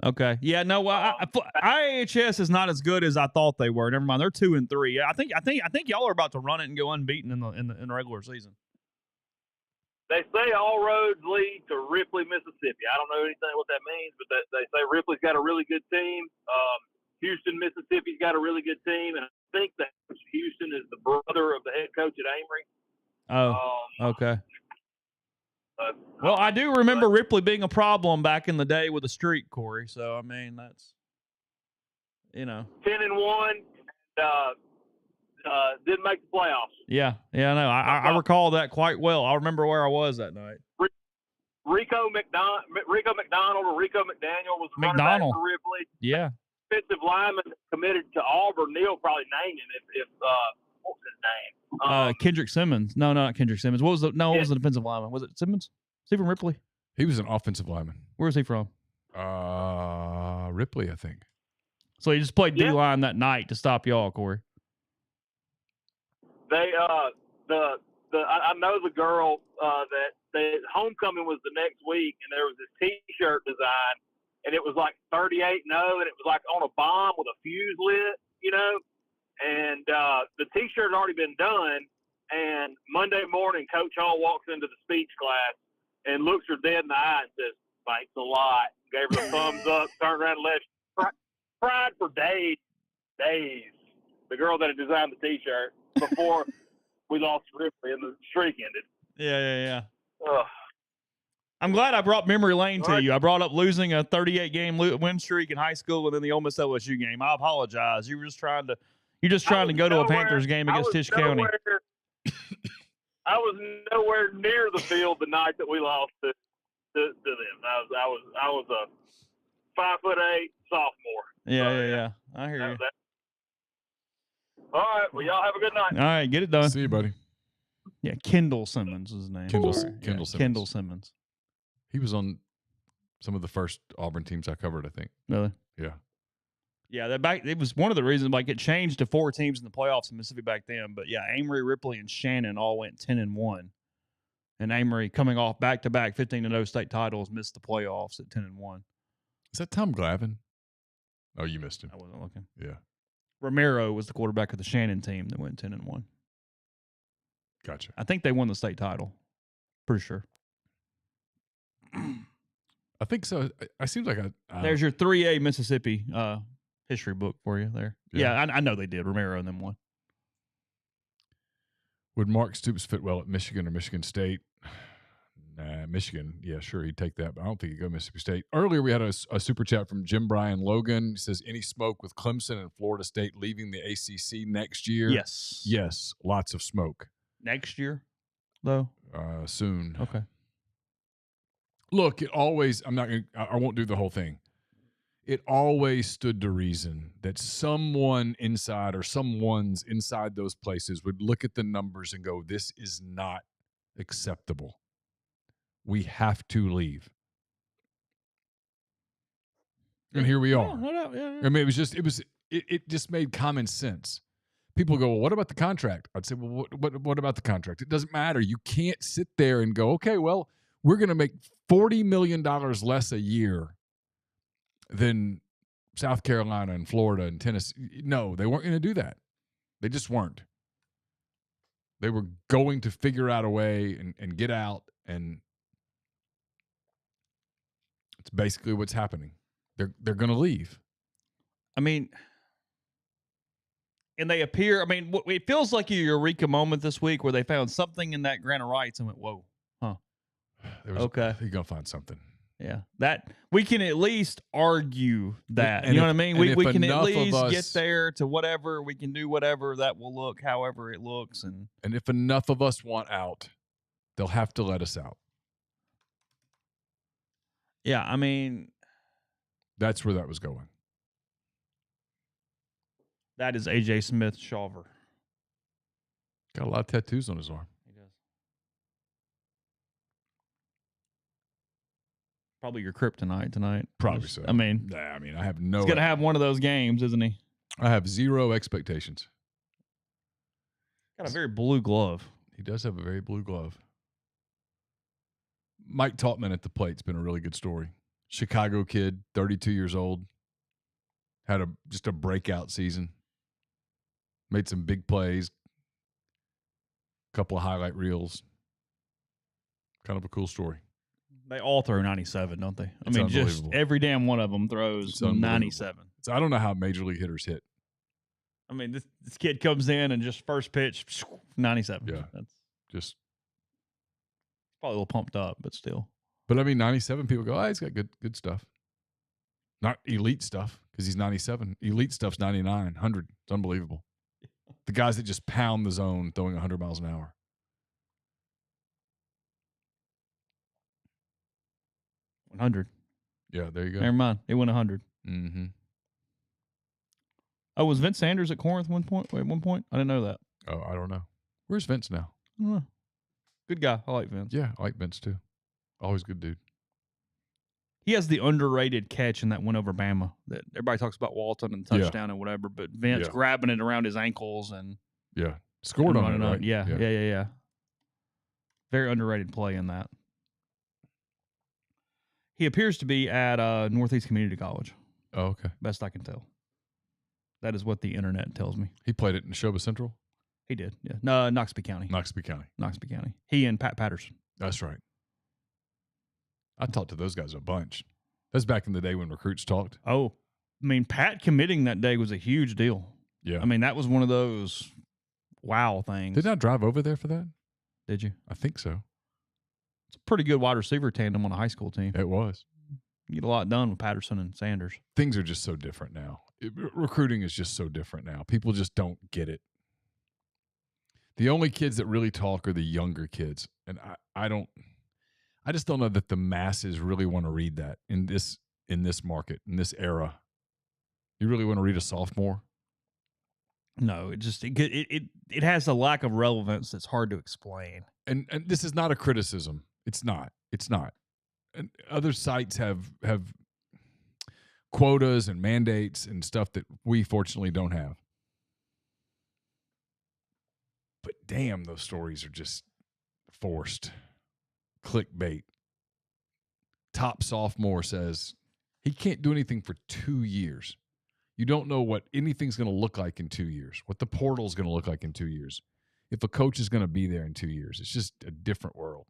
Okay. Yeah. No. IHS is not as good as I thought they were. Never mind. They're 2-3. I think y'all are about to run it and go unbeaten in the regular season. They say all roads lead to Ripley, Mississippi. I don't know anything what that means, but they say Ripley's got a really good team. Houston, Mississippi's got a really good team, and I think that Houston is the brother of the head coach at Amory. Oh. Okay. Well, I do remember Ripley being a problem back in the day with a streak, Corey. So I mean, that's 10-1, didn't make the playoffs. Yeah, no, I recall that quite well. I remember where I was that night. Rico McDonald or Rico McDaniel was the running back for Ripley. Yeah. Defensive lineman committed to Auburn. Neal probably named him if what was his name? Kendrick Simmons. No, not Kendrick Simmons. What was the defensive lineman? Was it Simmons? Is he from Ripley? He was an offensive lineman. Where is he from? Ripley, I think. So he just played D-line that night to stop y'all, Corey. They I know the girl that homecoming was the next week, and there was this T-shirt design, and it was like 38-0, and it was like on a bomb with a fuse lit, and the T-shirt had already been done. And Monday morning, Coach Hall walks into the speech class and looks her dead in the eye and says, "Thanks a lot." Gave her the thumbs up, turned around and left. Cried for days. The girl that had designed the T-shirt before we lost Ripley and the streak ended. Yeah. Ugh. I'm glad I brought memory lane to you. I brought up losing a 38-game win streak in high school and then the Ole Miss LSU game. I apologize. You were just trying to go to a Panthers game against Tisch County. I was nowhere near the field the night that we lost to them. I was a 5'8" sophomore. Yeah. I hear you. All right. Well, y'all have a good night. All right, get it done. See you, buddy. Yeah, Kendall Simmons is his name. Kendall Simmons. Kendall Simmons. He was on some of the first Auburn teams I covered, I think. Really? Yeah. Yeah, it was one of the reasons it changed to 4 teams in the playoffs in Mississippi back then. But yeah, Amory, Ripley, and Shannon all went 10-1. And Amory, coming off back-to-back 15-0 state titles, missed the playoffs at 10-1. Is that Tom Glavine? Oh, you missed him. I wasn't looking. Yeah. Romero was the quarterback of the Shannon team that went 10-1. Gotcha. I think they won the state title. Pretty sure. I think so. I seems like there's your 3A Mississippi history book for you there. Yeah, I know they did. Romero and them won. Would Mark Stoops fit well at Michigan or Michigan State? Nah, Michigan. Yeah, sure, he'd take that, but I don't think he'd go Mississippi State. Earlier, we had a super chat from Jim Bryan Logan. He says, any smoke with Clemson and Florida State leaving the ACC next year? Yes. Yes, lots of smoke. Next year, though? Soon. Okay. Look, I won't do the whole thing. It always stood to reason that someone inside or someone's inside those places would look at the numbers and go, this is not acceptable. We have to leave. And here we are. Yeah. I mean, it just made common sense. People go, well, what about the contract? I'd say, well, what about the contract? It doesn't matter. You can't sit there and go, okay, well, we're going to make $40 million less a year than South Carolina and Florida and Tennessee. No, they weren't going to do that. They just weren't. They were going to figure out a way and get out, and it's basically what's happening. They're going to leave. I mean, and they appear. I mean, it feels like a eureka moment this week where they found something in that grant of rights and went, "Whoa, huh? Okay, you're gonna find something." Yeah, that we can at least argue that. And you know if- what I mean? and We if can at enough of least us- get there to whatever we can do, whatever that will look, however it looks, and if enough of us want out, they'll have to let us out. yeah, I mean, That's where that was going. that is AJ Smith Shawver. Got a lot of tattoos on his arm. He does. Probably your kryptonite tonight. Probably so. I mean, I have no. he's gonna have one of those games, isn't he? I have zero expectations. Got a very blue glove. He does have a very blue glove. Mike Tautman at the plate's been a really good story. Chicago kid, 32 years old, had just a breakout season. Made some big plays, couple of highlight reels. Kind of a cool story. They all throw 97, don't they? I It's mean, just unbelievable. every damn one of them throws It's unbelievable. 97. So I don't know how major league hitters hit. I mean, this kid comes in and just first pitch, 97. Yeah. That's Just, probably a little pumped up, but still. but I mean, 97 people go, he's got good stuff. Not elite stuff because he's 97. Elite stuff's 99, 100. It's unbelievable. The guys that just pound the zone throwing 100 miles an hour. $100. Yeah, there you go. Never mind. It went 100. Mm-hmm. Oh, was Vince Sanders at Corinth at one point? I didn't know that. Oh, I don't know. Where's Vince now? I don't know. Good guy. I like Vince. Yeah, I like Vince too. Always good dude. He has the underrated catch in that win over Bama that everybody talks about Walton and touchdown and whatever, but Vince Yeah. grabbing it around his ankles and Yeah. Scored on it, running right? Yeah. Very underrated play in that. He appears to be at Northeast Community College, Oh, okay. best I can tell. That is what the internet tells me. He played it in Neshoba Central, He did, yeah. No, Noxubee County. Knoxville County. Noxubee County. He and Pat Patterson. That's right. I talked to those guys a bunch. That's back in the day when recruits talked. Oh, I mean, Pat committing that day was a huge deal. Yeah. I mean, that was one of those wow things. Didn't I drive over there for that? Did you? I think so. It's a pretty good wide receiver tandem on a high school team. It was. You get a lot done with Patterson and Sanders. Things are just so different now. Recruiting is just so different now. People just don't get it. The only kids that really talk are the younger kids. And I just don't know that the masses really want to read that in this market, in this era. You really want to read a sophomore? No, it has a lack of relevance that's hard to explain. And this is not a criticism. It's not. And other sites have quotas and mandates and stuff that we fortunately don't have. But damn, those stories are just forced. Clickbait. Top sophomore says he can't do anything for 2 years. You don't know what anything's going to look like in 2 years, what the portal is going to look like in 2 years, if a coach is going to be there in 2 years. It's just a different world.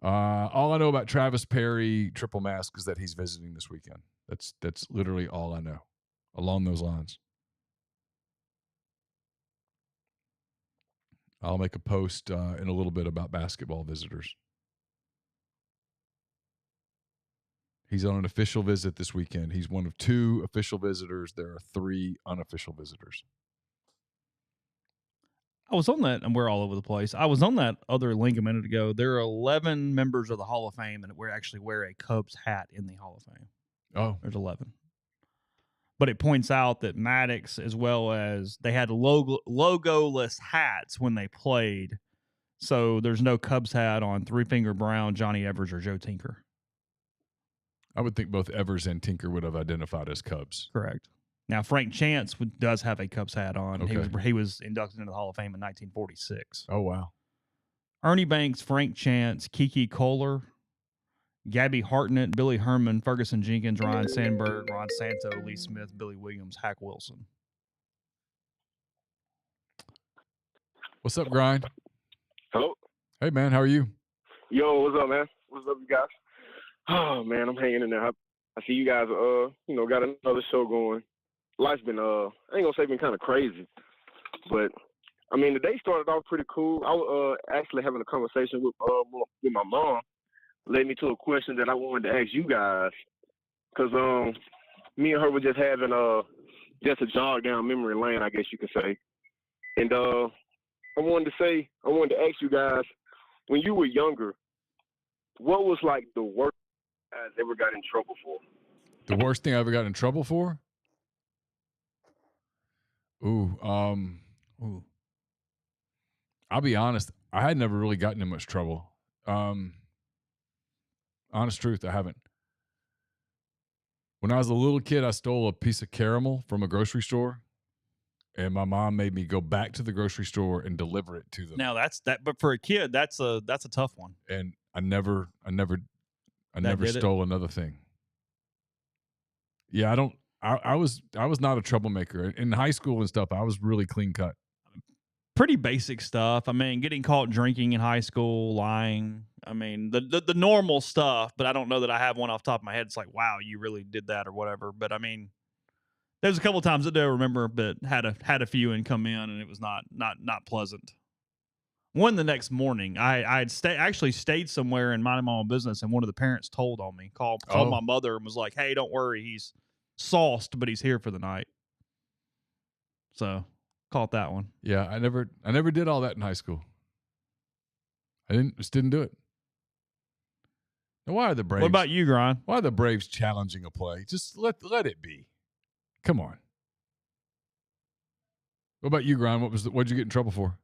All I know about Travis Perry triple mask is that he's visiting this weekend. That's literally all I know along those lines. I'll make a post in a little bit about basketball visitors. He's on an official visit this weekend. He's one of 2 official visitors. There are 3 unofficial visitors. I was on that, and we're all over the place. I was on that other link a minute ago. There are 11 members of the Hall of Fame, and we actually wear a Cubs hat in the Hall of Fame. Oh, There's 11. But it points out that Maddox, as well as they had logoless hats when they played. So there's no Cubs hat on Three Finger Brown, Johnny Evers, or Joe Tinker. I would think both Evers and Tinker would have identified as Cubs. Correct. Now, Frank Chance does have a Cubs hat on. Okay. He was inducted into the Hall of Fame in 1946. Oh, wow. Ernie Banks, Frank Chance, Kiki Kohler, Gabby Hartnett, Billy Herman, Ferguson Jenkins, Ryan Sandberg, Ron Santo, Lee Smith, Billy Williams, Hack Wilson. What's up, Grind? Hello. Hey, man. How are you? Yo, what's up, man? What's up, you guys? Oh, man, I'm hanging in there. I see you guys, got another show going. Life's been, I ain't gonna say been kind of crazy, but I mean, the day started off pretty cool. I was actually having a conversation with my mom, led me to a question that I wanted to ask you guys, because me and her were just having just a jog down memory lane, I guess you could say, and I wanted to ask you guys, when you were younger, what was like the worst you guys ever got in trouble for? The worst thing I ever got in trouble for? Ooh. I'll be honest. I had never really gotten in much trouble. Honest truth, I haven't. When I was a little kid, I stole a piece of caramel from a grocery store, and my mom made me go back to the grocery store and deliver it to them. Now but for a kid, that's a tough one. And I never stole another thing. Yeah, I was not a troublemaker. In high school and stuff, I was really clean cut. Pretty basic stuff. I mean, getting caught drinking in high school, lying. I mean, the normal stuff, but I don't know that I have one off the top of my head. It's like, wow, you really did that or whatever. But I mean, there's a couple of times that I remember, but had a few and come in, and it was not pleasant. One the next morning, I actually stayed somewhere and minded my own business, and one of the parents told on me, called my mother and was like, "Hey, don't worry, he's sauced, but he's here for the night." So, caught that one. Yeah, I never did all that in high school. I just didn't do it. Now, why are the Braves? What about you, Grind? Why are the Braves challenging a play? Just let it be. Come on. What about you, Grind? What'd you get in trouble for?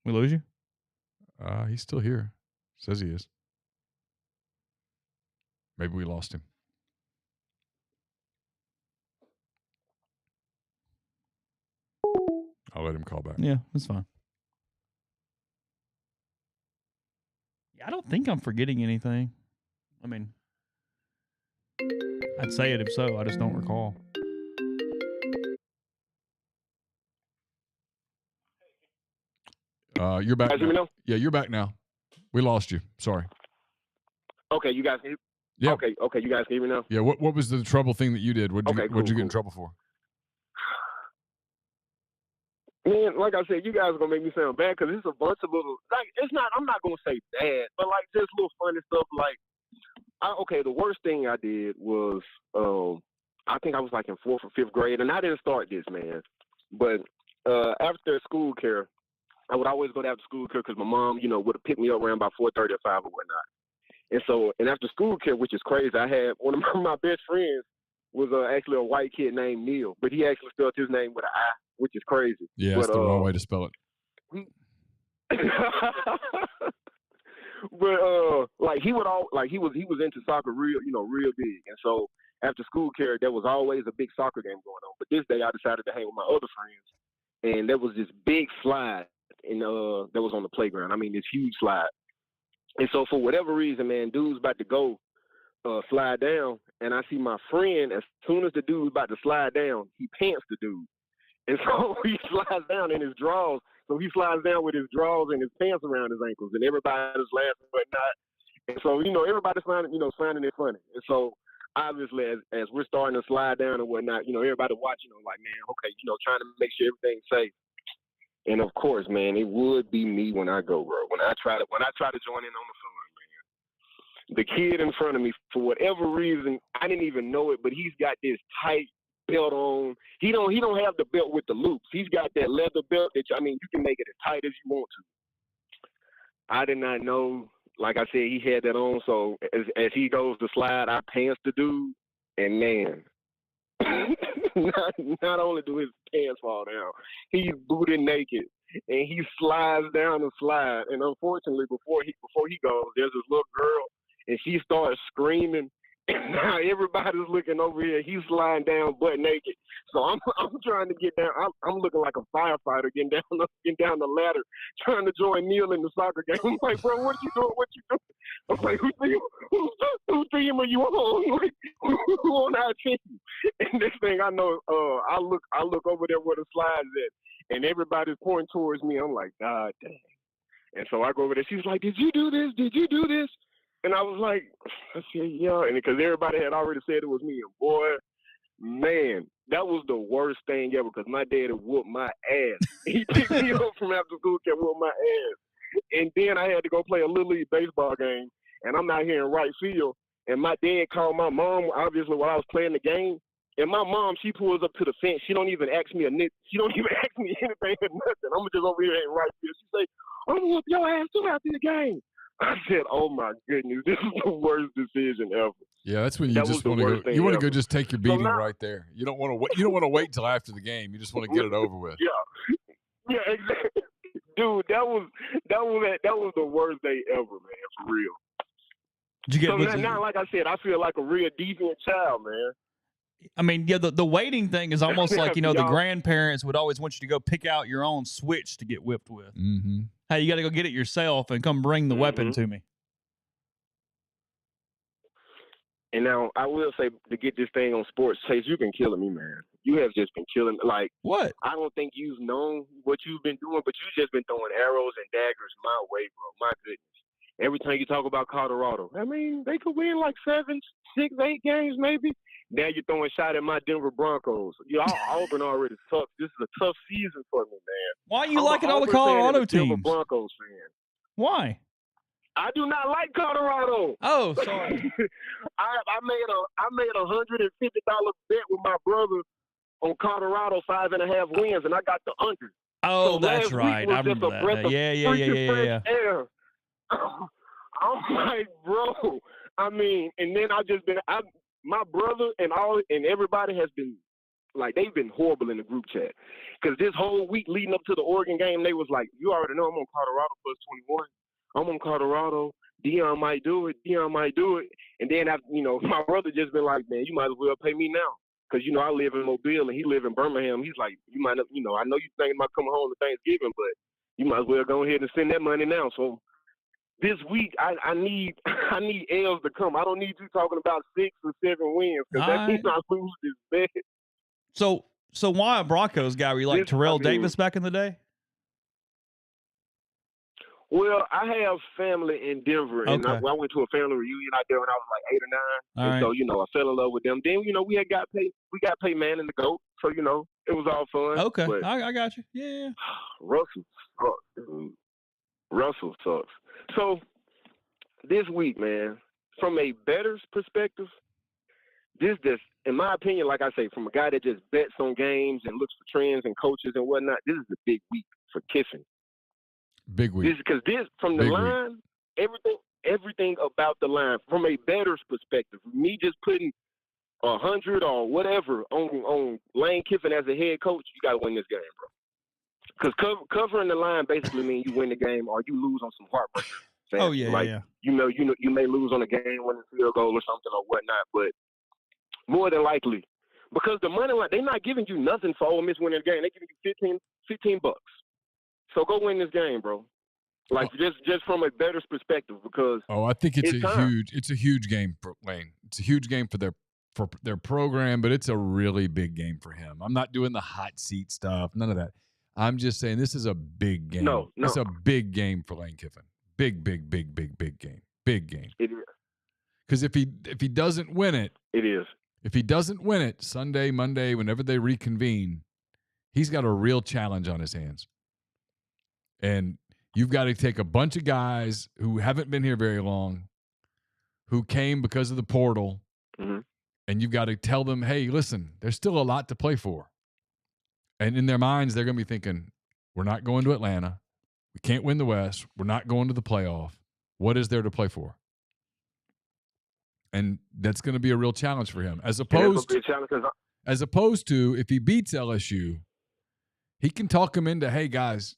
We lose you? He's still here. Says he is. Maybe we lost him. I'll let him call back. Yeah, that's fine. I don't think I'm forgetting anything. I mean, I'd say it if so. I just don't recall. You're back. Guys hear me now? Yeah, you're back now. We lost you. Sorry. Okay, you guys can. Yeah. Okay, you guys can hear me now? Yeah. What was the trouble thing that you did? What'd you get in trouble for? Man, like I said, you guys are gonna make me sound bad because it's a bunch of little it's not. I'm not gonna say bad, but like just little funny stuff. Like, the worst thing I did was I think I was like in 4th or 5th grade, and I didn't start this, man. But after school care, I would always go to after school care because my mom, would have picked me up around about 4:30 or 5 or whatnot. And after school care, which is crazy, I had one of my best friends was actually a white kid named Neal, but he actually spelled his name with an I, which is crazy. Yeah, that's the wrong way to spell it. But like he was into soccer real big, and so after school care, there was always a big soccer game going on. But this day, I decided to hang with my other friends, and there was this big slide, and that was on the playground. I mean, this huge slide. And so for whatever reason, man, dude's about to go slide down, and I see my friend, as soon as the dude's about to slide down, he pants the dude. And so he slides down in his drawers. So he slides down with his drawers and his pants around his ankles, and everybody's laughing but not. And so, everybody's finding it funny. And so obviously as we're starting to slide down and whatnot, everybody watching, like, man, okay, trying to make sure everything's safe. And of course, man, it would be me when I go, bro. When I try to join in on the fun, man. The kid in front of me, for whatever reason, I didn't even know it, but he's got this tight belt on. He don't have the belt with the loops. He's got that leather belt that you can make it as tight as you want to. I did not know. Like I said, he had that on. So as he goes to slide, I pants the dude, and man, not only do his pants fall down, he's booted naked, and he slides down the slide. And unfortunately, before he goes, there's this little girl, and she starts screaming. And now everybody's looking over here. He's lying down butt naked. So I'm trying to get down. I'm looking like a firefighter getting down the ladder, trying to join Neal in the soccer game. I'm like, bro, what you doing? What you doing? I'm like, whose team are you on? Like, who on our team? And next thing I know, I look over there where the slide's at, and everybody's pointing towards me. I'm like, God dang. And so I go over there. She's like, did you do this? Did you do this? And I was like, I said, yeah. And because everybody had already said it was me. And boy, man, that was the worst thing ever because my dad had whooped my ass. He picked me up from after school, kept whooping my ass. And then I had to go play a Little League baseball game. And I'm out here in right field. And my dad called my mom, obviously, while I was playing the game. And my mom, she pulls up to the fence. She don't even ask me she don't even ask me anything or nothing. I'm just over here in right field. She say, I'm going to whoop your ass too after the game. I said, "Oh my goodness, this is the worst decision ever." Yeah, that's when you just want to go. You want to go just take your beating right there. You don't want to wait. You don't want to wait until after the game. You just want to get it over with. Yeah, exactly. Dude, that was the worst day ever, man, for real. Did you get now, like I said, I feel like a real deviant child, man. I mean, yeah, the waiting thing is almost like, the grandparents would always want you to go pick out your own switch to get whipped with. Mm-hmm. Hey, you got to go get it yourself and come bring the weapon to me. And now I will say, to get this thing on sports, Chase, you've been killing me, man. You have just been killing. Like, what? I don't think you've known what you've been doing, but you've just been throwing arrows and daggers my way, bro. My goodness. Every time you talk about Colorado, I mean, they could win like 7, 6, 8 games maybe. Now you're throwing a shot at my Denver Broncos. Auburn already sucks. This is a tough season for me, man. Why are you liking all the Colorado teams? Denver Broncos fan. Why? I do not like Colorado. Oh, sorry. I made $150 bet with my brother on Colorado 5.5 wins, and I got the under. Oh, so that's right. I remember that. Yeah. Air. I'm like, bro. I mean, and then my brother and everybody has been like, they've been horrible in the group chat. Because this whole week leading up to the Oregon game, they was like, you already know I'm on Colorado plus 21. I'm on Colorado. Dion might do it. And then, my brother just been like, man, you might as well pay me now. Because, I live in Mobile and he live in Birmingham. He's like, you might, I know you thinking about coming home to Thanksgiving, but you might as well go ahead and send that money now. So this week, I need L's to come. I don't need you talking about 6 or 7 wins because that means I lose this bet. So why a Broncos guy? Were you like Terrell Davis back in the day? Well, I have family in Denver, and I went to a family reunion out there when I was like 8 or 9. So, I fell in love with them. Then, we got paid man in the GOAT. So, it was all fun. Okay, but I got you. Yeah. Russell sucks, dude. Russell sucks. So, this week, man, from a bettor's perspective, this, in my opinion, like I say, from a guy that just bets on games and looks for trends and coaches and whatnot, this is a big week for Kiffin. Big week. Because from the line, everything about the line, from a bettor's perspective, me just putting 100 or whatever on Lane Kiffin as a head coach, you got to win this game, bro. Because covering the line basically means you win the game or you lose on some heartbreaker. Oh yeah, like, yeah. You may lose on a game-winning field goal or something or whatnot, but more than likely, because the money line, they're not giving you nothing for Ole Miss winning the game. They're giving you $15. So go win this game, bro. Like just from a bettor's perspective, because I think it's a huge game for Lane. It's a huge game for their program, but it's a really big game for him. I'm not doing the hot seat stuff, none of that. I'm just saying this is a big game. No. It's a big game for Lane Kiffin. Big game. Big game. It is. Because if he doesn't win it, it is. If he doesn't win it Sunday, Monday, whenever they reconvene, he's got a real challenge on his hands. And you've got to take a bunch of guys who haven't been here very long, who came because of the portal, and you've got to tell them, hey, listen, there's still a lot to play for. And in their minds, they're going to be thinking, we're not going to Atlanta. We can't win the West. We're not going to the playoff. What is there to play for? And that's going to be a real challenge for him. As opposed to if he beats LSU, he can talk them into, hey, guys,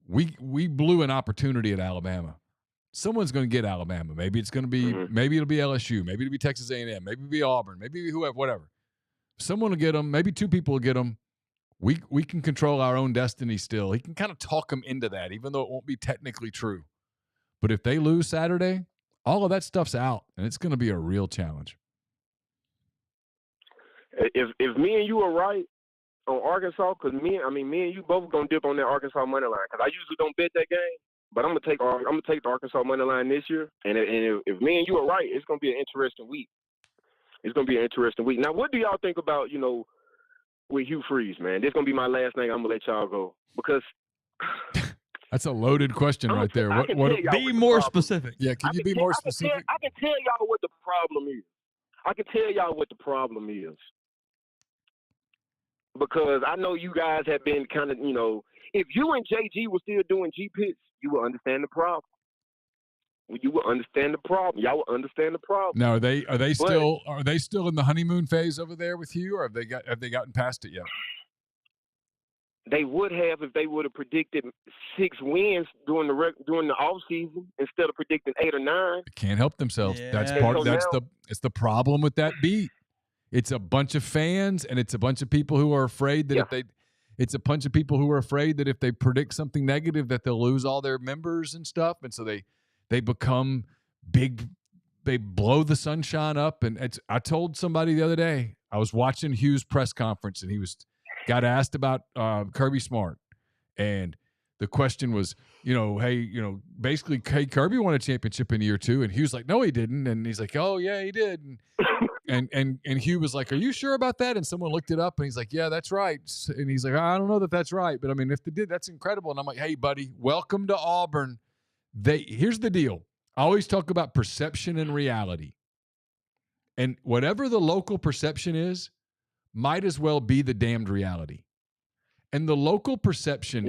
we blew an opportunity at Alabama. someone's going to get Alabama. Maybe it's going to be, maybe it'll be LSU. Maybe it'll be Texas A&M. Maybe it'll be Auburn. Maybe it'll be whoever, whatever. Someone will get them. Maybe two people will get them. We can control our own destiny still. He can kind of talk them into that, even though it won't be technically true. But if they lose Saturday, all of that stuff's out, and it's going to be a real challenge. If me and you are right on Arkansas, because me and you both gonna dip on that Arkansas money line. Because I usually don't bet that game, but I'm gonna take the Arkansas money line this year. And if me and you are right, it's gonna be an interesting week. It's gonna be an interesting week. Now, what do y'all think about with Hugh Freeze, man? This is gonna be my last thing. I'm gonna let y'all go because that's a loaded question right there. What be more specific? Yeah, can you be more specific? I can tell y'all what the problem is. I can tell y'all what the problem is. Because I know you guys have been kind of, if you and JG were still doing G-Pits, you would understand the problem. You would understand the problem. Y'all would understand the problem. Now, are they still in the honeymoon phase over there with you, or have they gotten past it yet? They would have if they would have predicted 6 wins during the off season instead of predicting 8 or 9. They can't help themselves. Yeah. That's it's the problem with that beat. It's a bunch of fans, and it's a bunch of people who are afraid that it's a bunch of people who are afraid that if they predict something negative that they'll lose all their members and stuff, and so they become big. They blow the sunshine up, and I told somebody the other day, I was watching Hugh's press conference, and he got asked about Kirby Smart, and the question was, basically, hey, Kirby won a championship in year 2, and Hugh's like, no, he didn't, and he's like, oh yeah, he did, and Hugh was like, are you sure about that? And someone looked it up, and he's like, yeah, that's right, and he's like, I don't know that that's right, but I mean, if they did, that's incredible. And I'm like, hey, buddy, welcome to Auburn. Here's the deal. I always talk about perception and reality, and whatever the local perception is, might as well be the damned reality. And the local perception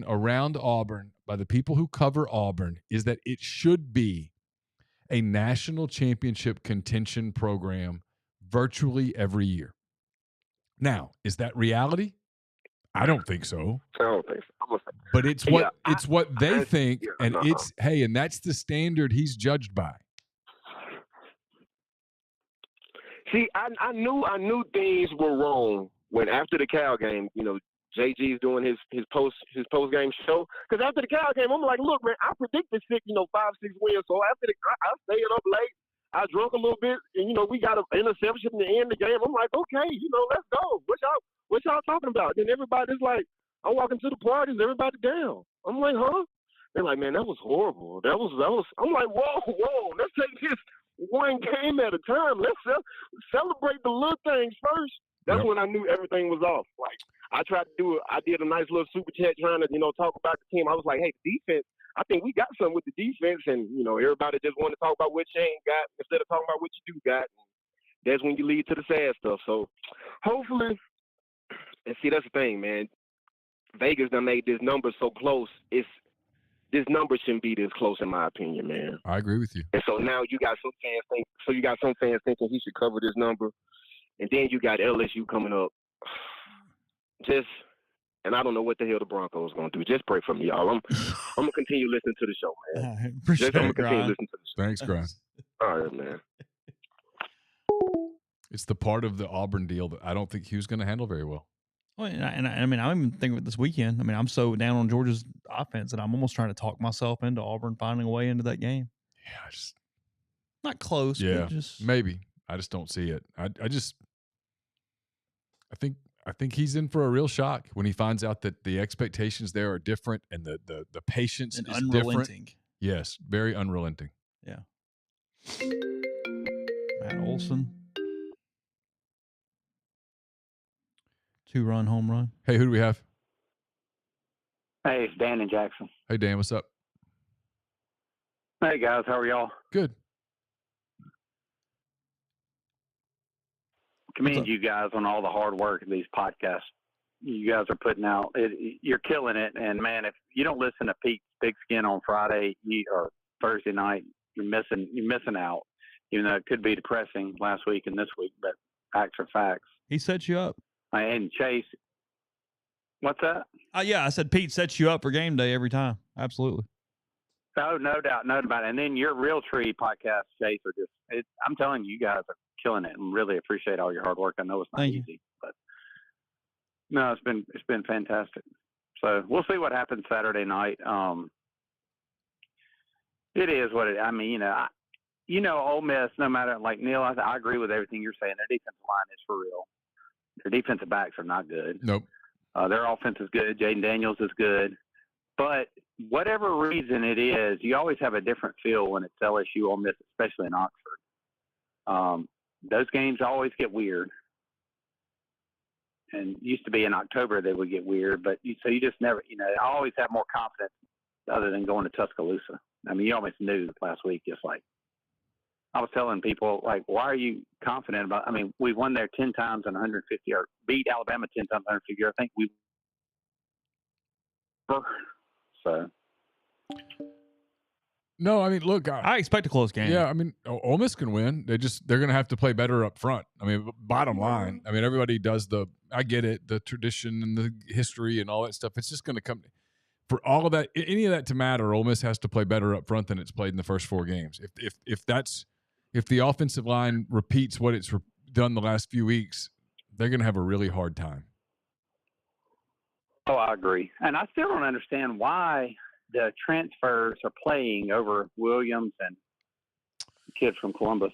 around Auburn by the people who cover Auburn is that it should be a national championship contention program virtually every year. Now, is that reality? I don't think so. I don't think so. But it's what they think, and and that's the standard he's judged by. See, I knew things were wrong when after the Cal game, JG's doing his post game show. Because after the Cal game, I'm like, look, man, I predicted 5-6 wins. So after I stayed up late, I drunk a little bit, and we got an interception to end the game. I'm like, okay, let's go. What y'all talking about? Then everybody's like, I'm walking to the parties, everybody down. I'm like, huh? They're like, man, that was horrible. That was. I'm like, whoa, let's take this one game at a time. Let's celebrate the little things first. That's when I knew everything was off. Like, I did a nice little super chat trying to, talk about the team. I was like, hey, defense, I think we got something with the defense. And, everybody just wanted to talk about what you ain't got instead of talking about what you do got. That's when you lead to the sad stuff. So hopefully, and see, that's the thing, man. Vegas done made this number so close. This number shouldn't be this close, in my opinion, man. I agree with you. And so now you got some fans thinking he should cover this number. And then you got LSU coming up. And I don't know what the hell the Broncos going to do. Just pray for me, y'all. I'm going to continue listening to the show, man. I'm going to continue listening to the show. Thanks, Grind. All right, man. It's the part of the Auburn deal that I don't think Hugh's going to handle very well. Well, and I mean, I'm even thinking of this weekend. I mean, I'm so down on Georgia's offense that I'm almost trying to talk myself into Auburn finding a way into that game. Yeah, not close. Yeah, but just maybe. I just don't see it. I think he's in for a real shock when he finds out that the expectations there are different and the patience is unrelenting. Different. Yes, very unrelenting. Yeah. Matt Olson. 2-run home run. Hey, who do we have? Hey, it's Dan in Jackson. Hey, Dan, what's up? Hey, guys, how are y'all? Good. Commend you guys on all the hard work of these podcasts you guys are putting out. You're killing it. And, man, if you don't listen to Pete's Big Skin on Friday or Thursday night, you're missing out. Even though it could be depressing last week and this week, but facts are facts. He sets you up. And Chase, what's that? Yeah, I said Pete sets you up for game day every time. Absolutely. No doubt, no doubt. And then your Real Tree podcast, Chase, are just, I'm telling you, you guys are killing it and really appreciate all your hard work. I know it's not easy, but no, it's been fantastic. So we'll see what happens Saturday night. It is what it, I mean, Ole Miss, no matter, like Neal, I agree with everything you're saying. Their defensive line is for real. Their defensive backs are not good. Nope. Their offense is good. Jaden Daniels is good. But whatever reason it is, you always have a different feel when it's LSU, Ole Miss, especially in Oxford. Those games always get weird. And used to be in October they would get weird. But you just never, I always have more confidence other than going to Tuscaloosa. I mean, you almost knew last week, just like, I was telling people, like, why are you confident about? I mean, we won there 10 times in 150, or beat Alabama 10 times in 150. I think we. So. No, I mean, look, I expect a close game. Yeah, I mean, Ole Miss can win. They're going to have to play better up front. I mean, bottom line, I mean, everybody does I get it, the tradition and the history and all that stuff. It's just going to come for all of that, any of that to matter. Ole Miss has to play better up front than it's played in the first 4 games. If the offensive line repeats what it's done the last few weeks, they're going to have a really hard time. Oh, I agree. And I still don't understand why the transfers are playing over Williams and the kid from Columbus.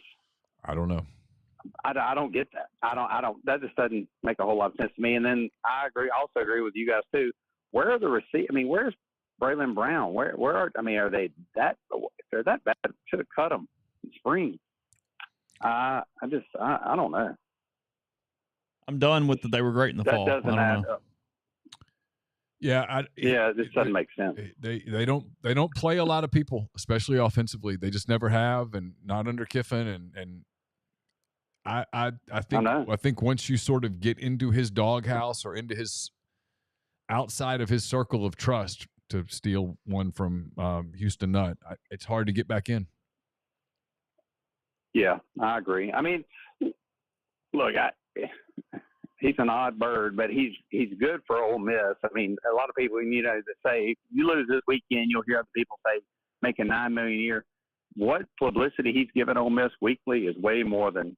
I don't know. I don't get that. I don't. That just doesn't make a whole lot of sense to me. And then I also agree with you guys too. Where are the receivers? I mean, where's Braylon Brown? Where are? I mean, are they that? If they're that bad, should have cut them in spring. I don't know. I'm done with they were great in the fall. That doesn't add up. Yeah, this doesn't make sense. They don't play a lot of people, especially offensively. They just never have, and not under Kiffin. And I think once you sort of get into his doghouse or into his outside of his circle of trust, to steal one from Houston Nutt, it's hard to get back in. Yeah, I agree. I mean, look, he's an odd bird, but he's good for Ole Miss. I mean, a lot of people, that say, you lose this weekend, you'll hear other people say, making $9 million a year. What publicity he's given Ole Miss weekly is way more than,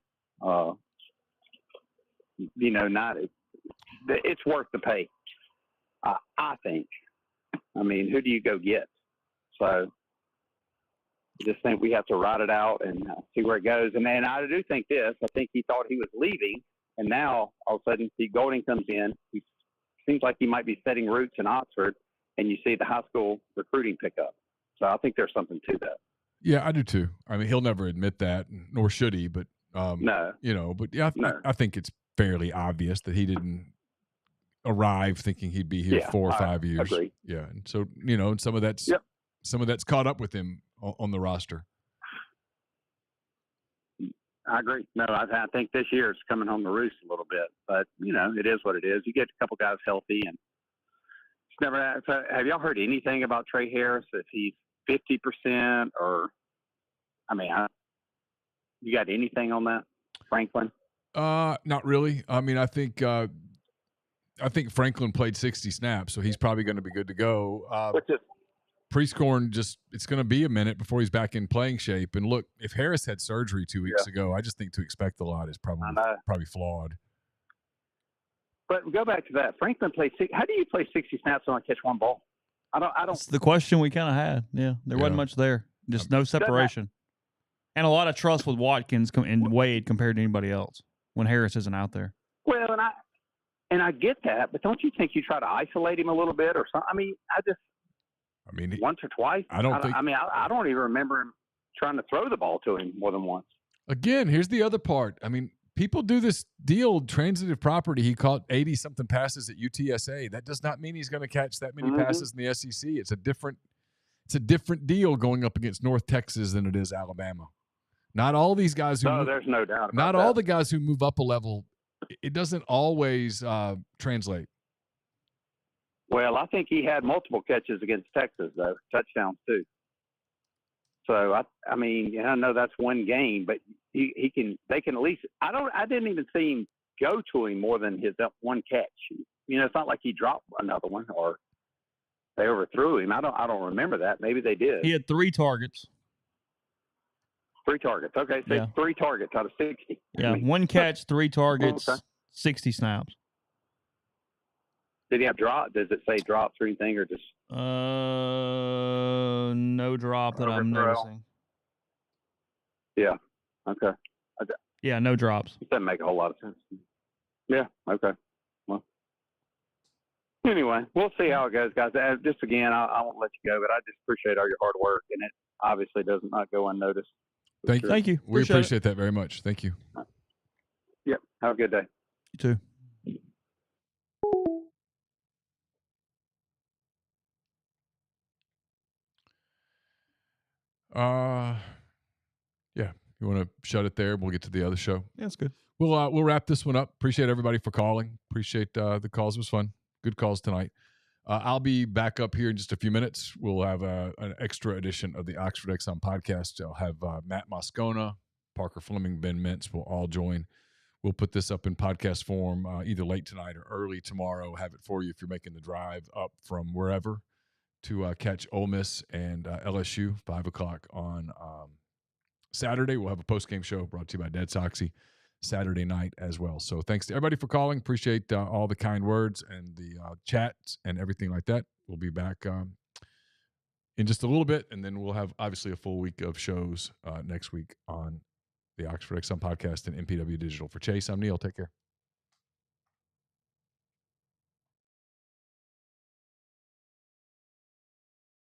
it's worth the pay, I think. I mean, who do you go get? So I just think we have to ride it out and see where it goes. And then I do think this. I think he thought he was leaving, and now all of a sudden Steve Golding comes in. He seems like he might be setting roots in Oxford, and you see the high school recruiting pick up. So I think there's something to that. Yeah, I do too. I mean, he'll never admit that, nor should he. But no, But yeah, I think it's fairly obvious that he didn't arrive thinking he'd be here 4 or 5 years. Agree. Yeah, and so and some of that's caught up with him on the roster. I agree. No, I think this year it's coming home to roost a little bit, but it is what it is. You get a couple guys healthy, and it's never. So have y'all heard anything about Trey Harris? If he's 50%, or you got anything on that, Franklin? Not really. I mean, I think Franklin played 60 snaps, so he's probably going to be good to go. Prescorn, it's going to be a minute before he's back in playing shape. And look, if Harris had surgery 2 weeks ago, I just think to expect a lot is probably flawed. But go back to that. Franklin played how do you play 60 snaps and only catch one ball? I don't. That's the question we kind of had. Yeah, there wasn't much there. Just no separation, and a lot of trust with Watkins and Wade compared to anybody else when Harris isn't out there. Well, and I get that, but don't you think you try to isolate him a little bit or something? I mean, once or twice. I don't even remember him trying to throw the ball to him more than once. Again, here's the other part. I mean, people do this deal, transitive property. He caught 80-something passes at UTSA. That does not mean he's going to catch that many passes in the SEC. It's a different deal going up against North Texas than it is Alabama. Not all these guys there's no doubt about not all the guys who move up a level, it doesn't always translate. Well, I think he had multiple catches against Texas, though, touchdowns too. So I know that's one game, but they can at least. I didn't even see him go to him more than his one catch. It's not like he dropped another one or. they overthrew him. I don't remember that. Maybe they did. He had 3 targets. 3 targets. Okay, so Yeah. 3 targets out of 60. Yeah, I mean, 1 catch, 3 targets, Okay. 60 snaps. Did he have drop? Does it say drops or anything, or just No drop that I'm Overthrow. noticing. yeah? Okay, Yeah, no drops. it doesn't make a whole lot of sense. Yeah. Okay. Well, anyway, we'll see how it goes, guys. Just again, I won't let you go, but I just appreciate all your hard work, and it obviously does not go unnoticed. Thank you. Thank you. We Appreciate it. appreciate that very much. Thank you. Yep. Have a good day. You too. Yeah. You want to shut it there? We'll get to the other show. Yeah, that's good. We'll wrap this one up. Appreciate everybody for calling. Appreciate the calls. It was fun. Good calls tonight. I'll be back up here in just a few minutes. We'll have an extra edition of the Oxford Exxon podcast. I'll have Matt Moscona, Parker Fleming, Ben Mintz will all join. We'll put this up in podcast form either late tonight or early tomorrow. Have it for you if you're making the drive up from wherever to catch Ole Miss and LSU, 5 o'clock on Saturday. We'll have a post-game show brought to you by Dead Soxy Saturday night as well. So thanks to everybody for calling. Appreciate all the kind words and the chats and everything like that. We'll be back in just a little bit, and then we'll have obviously a full week of shows next week on the Oxford Exxon podcast and MPW Digital. For Chase, I'm Neal. Take care.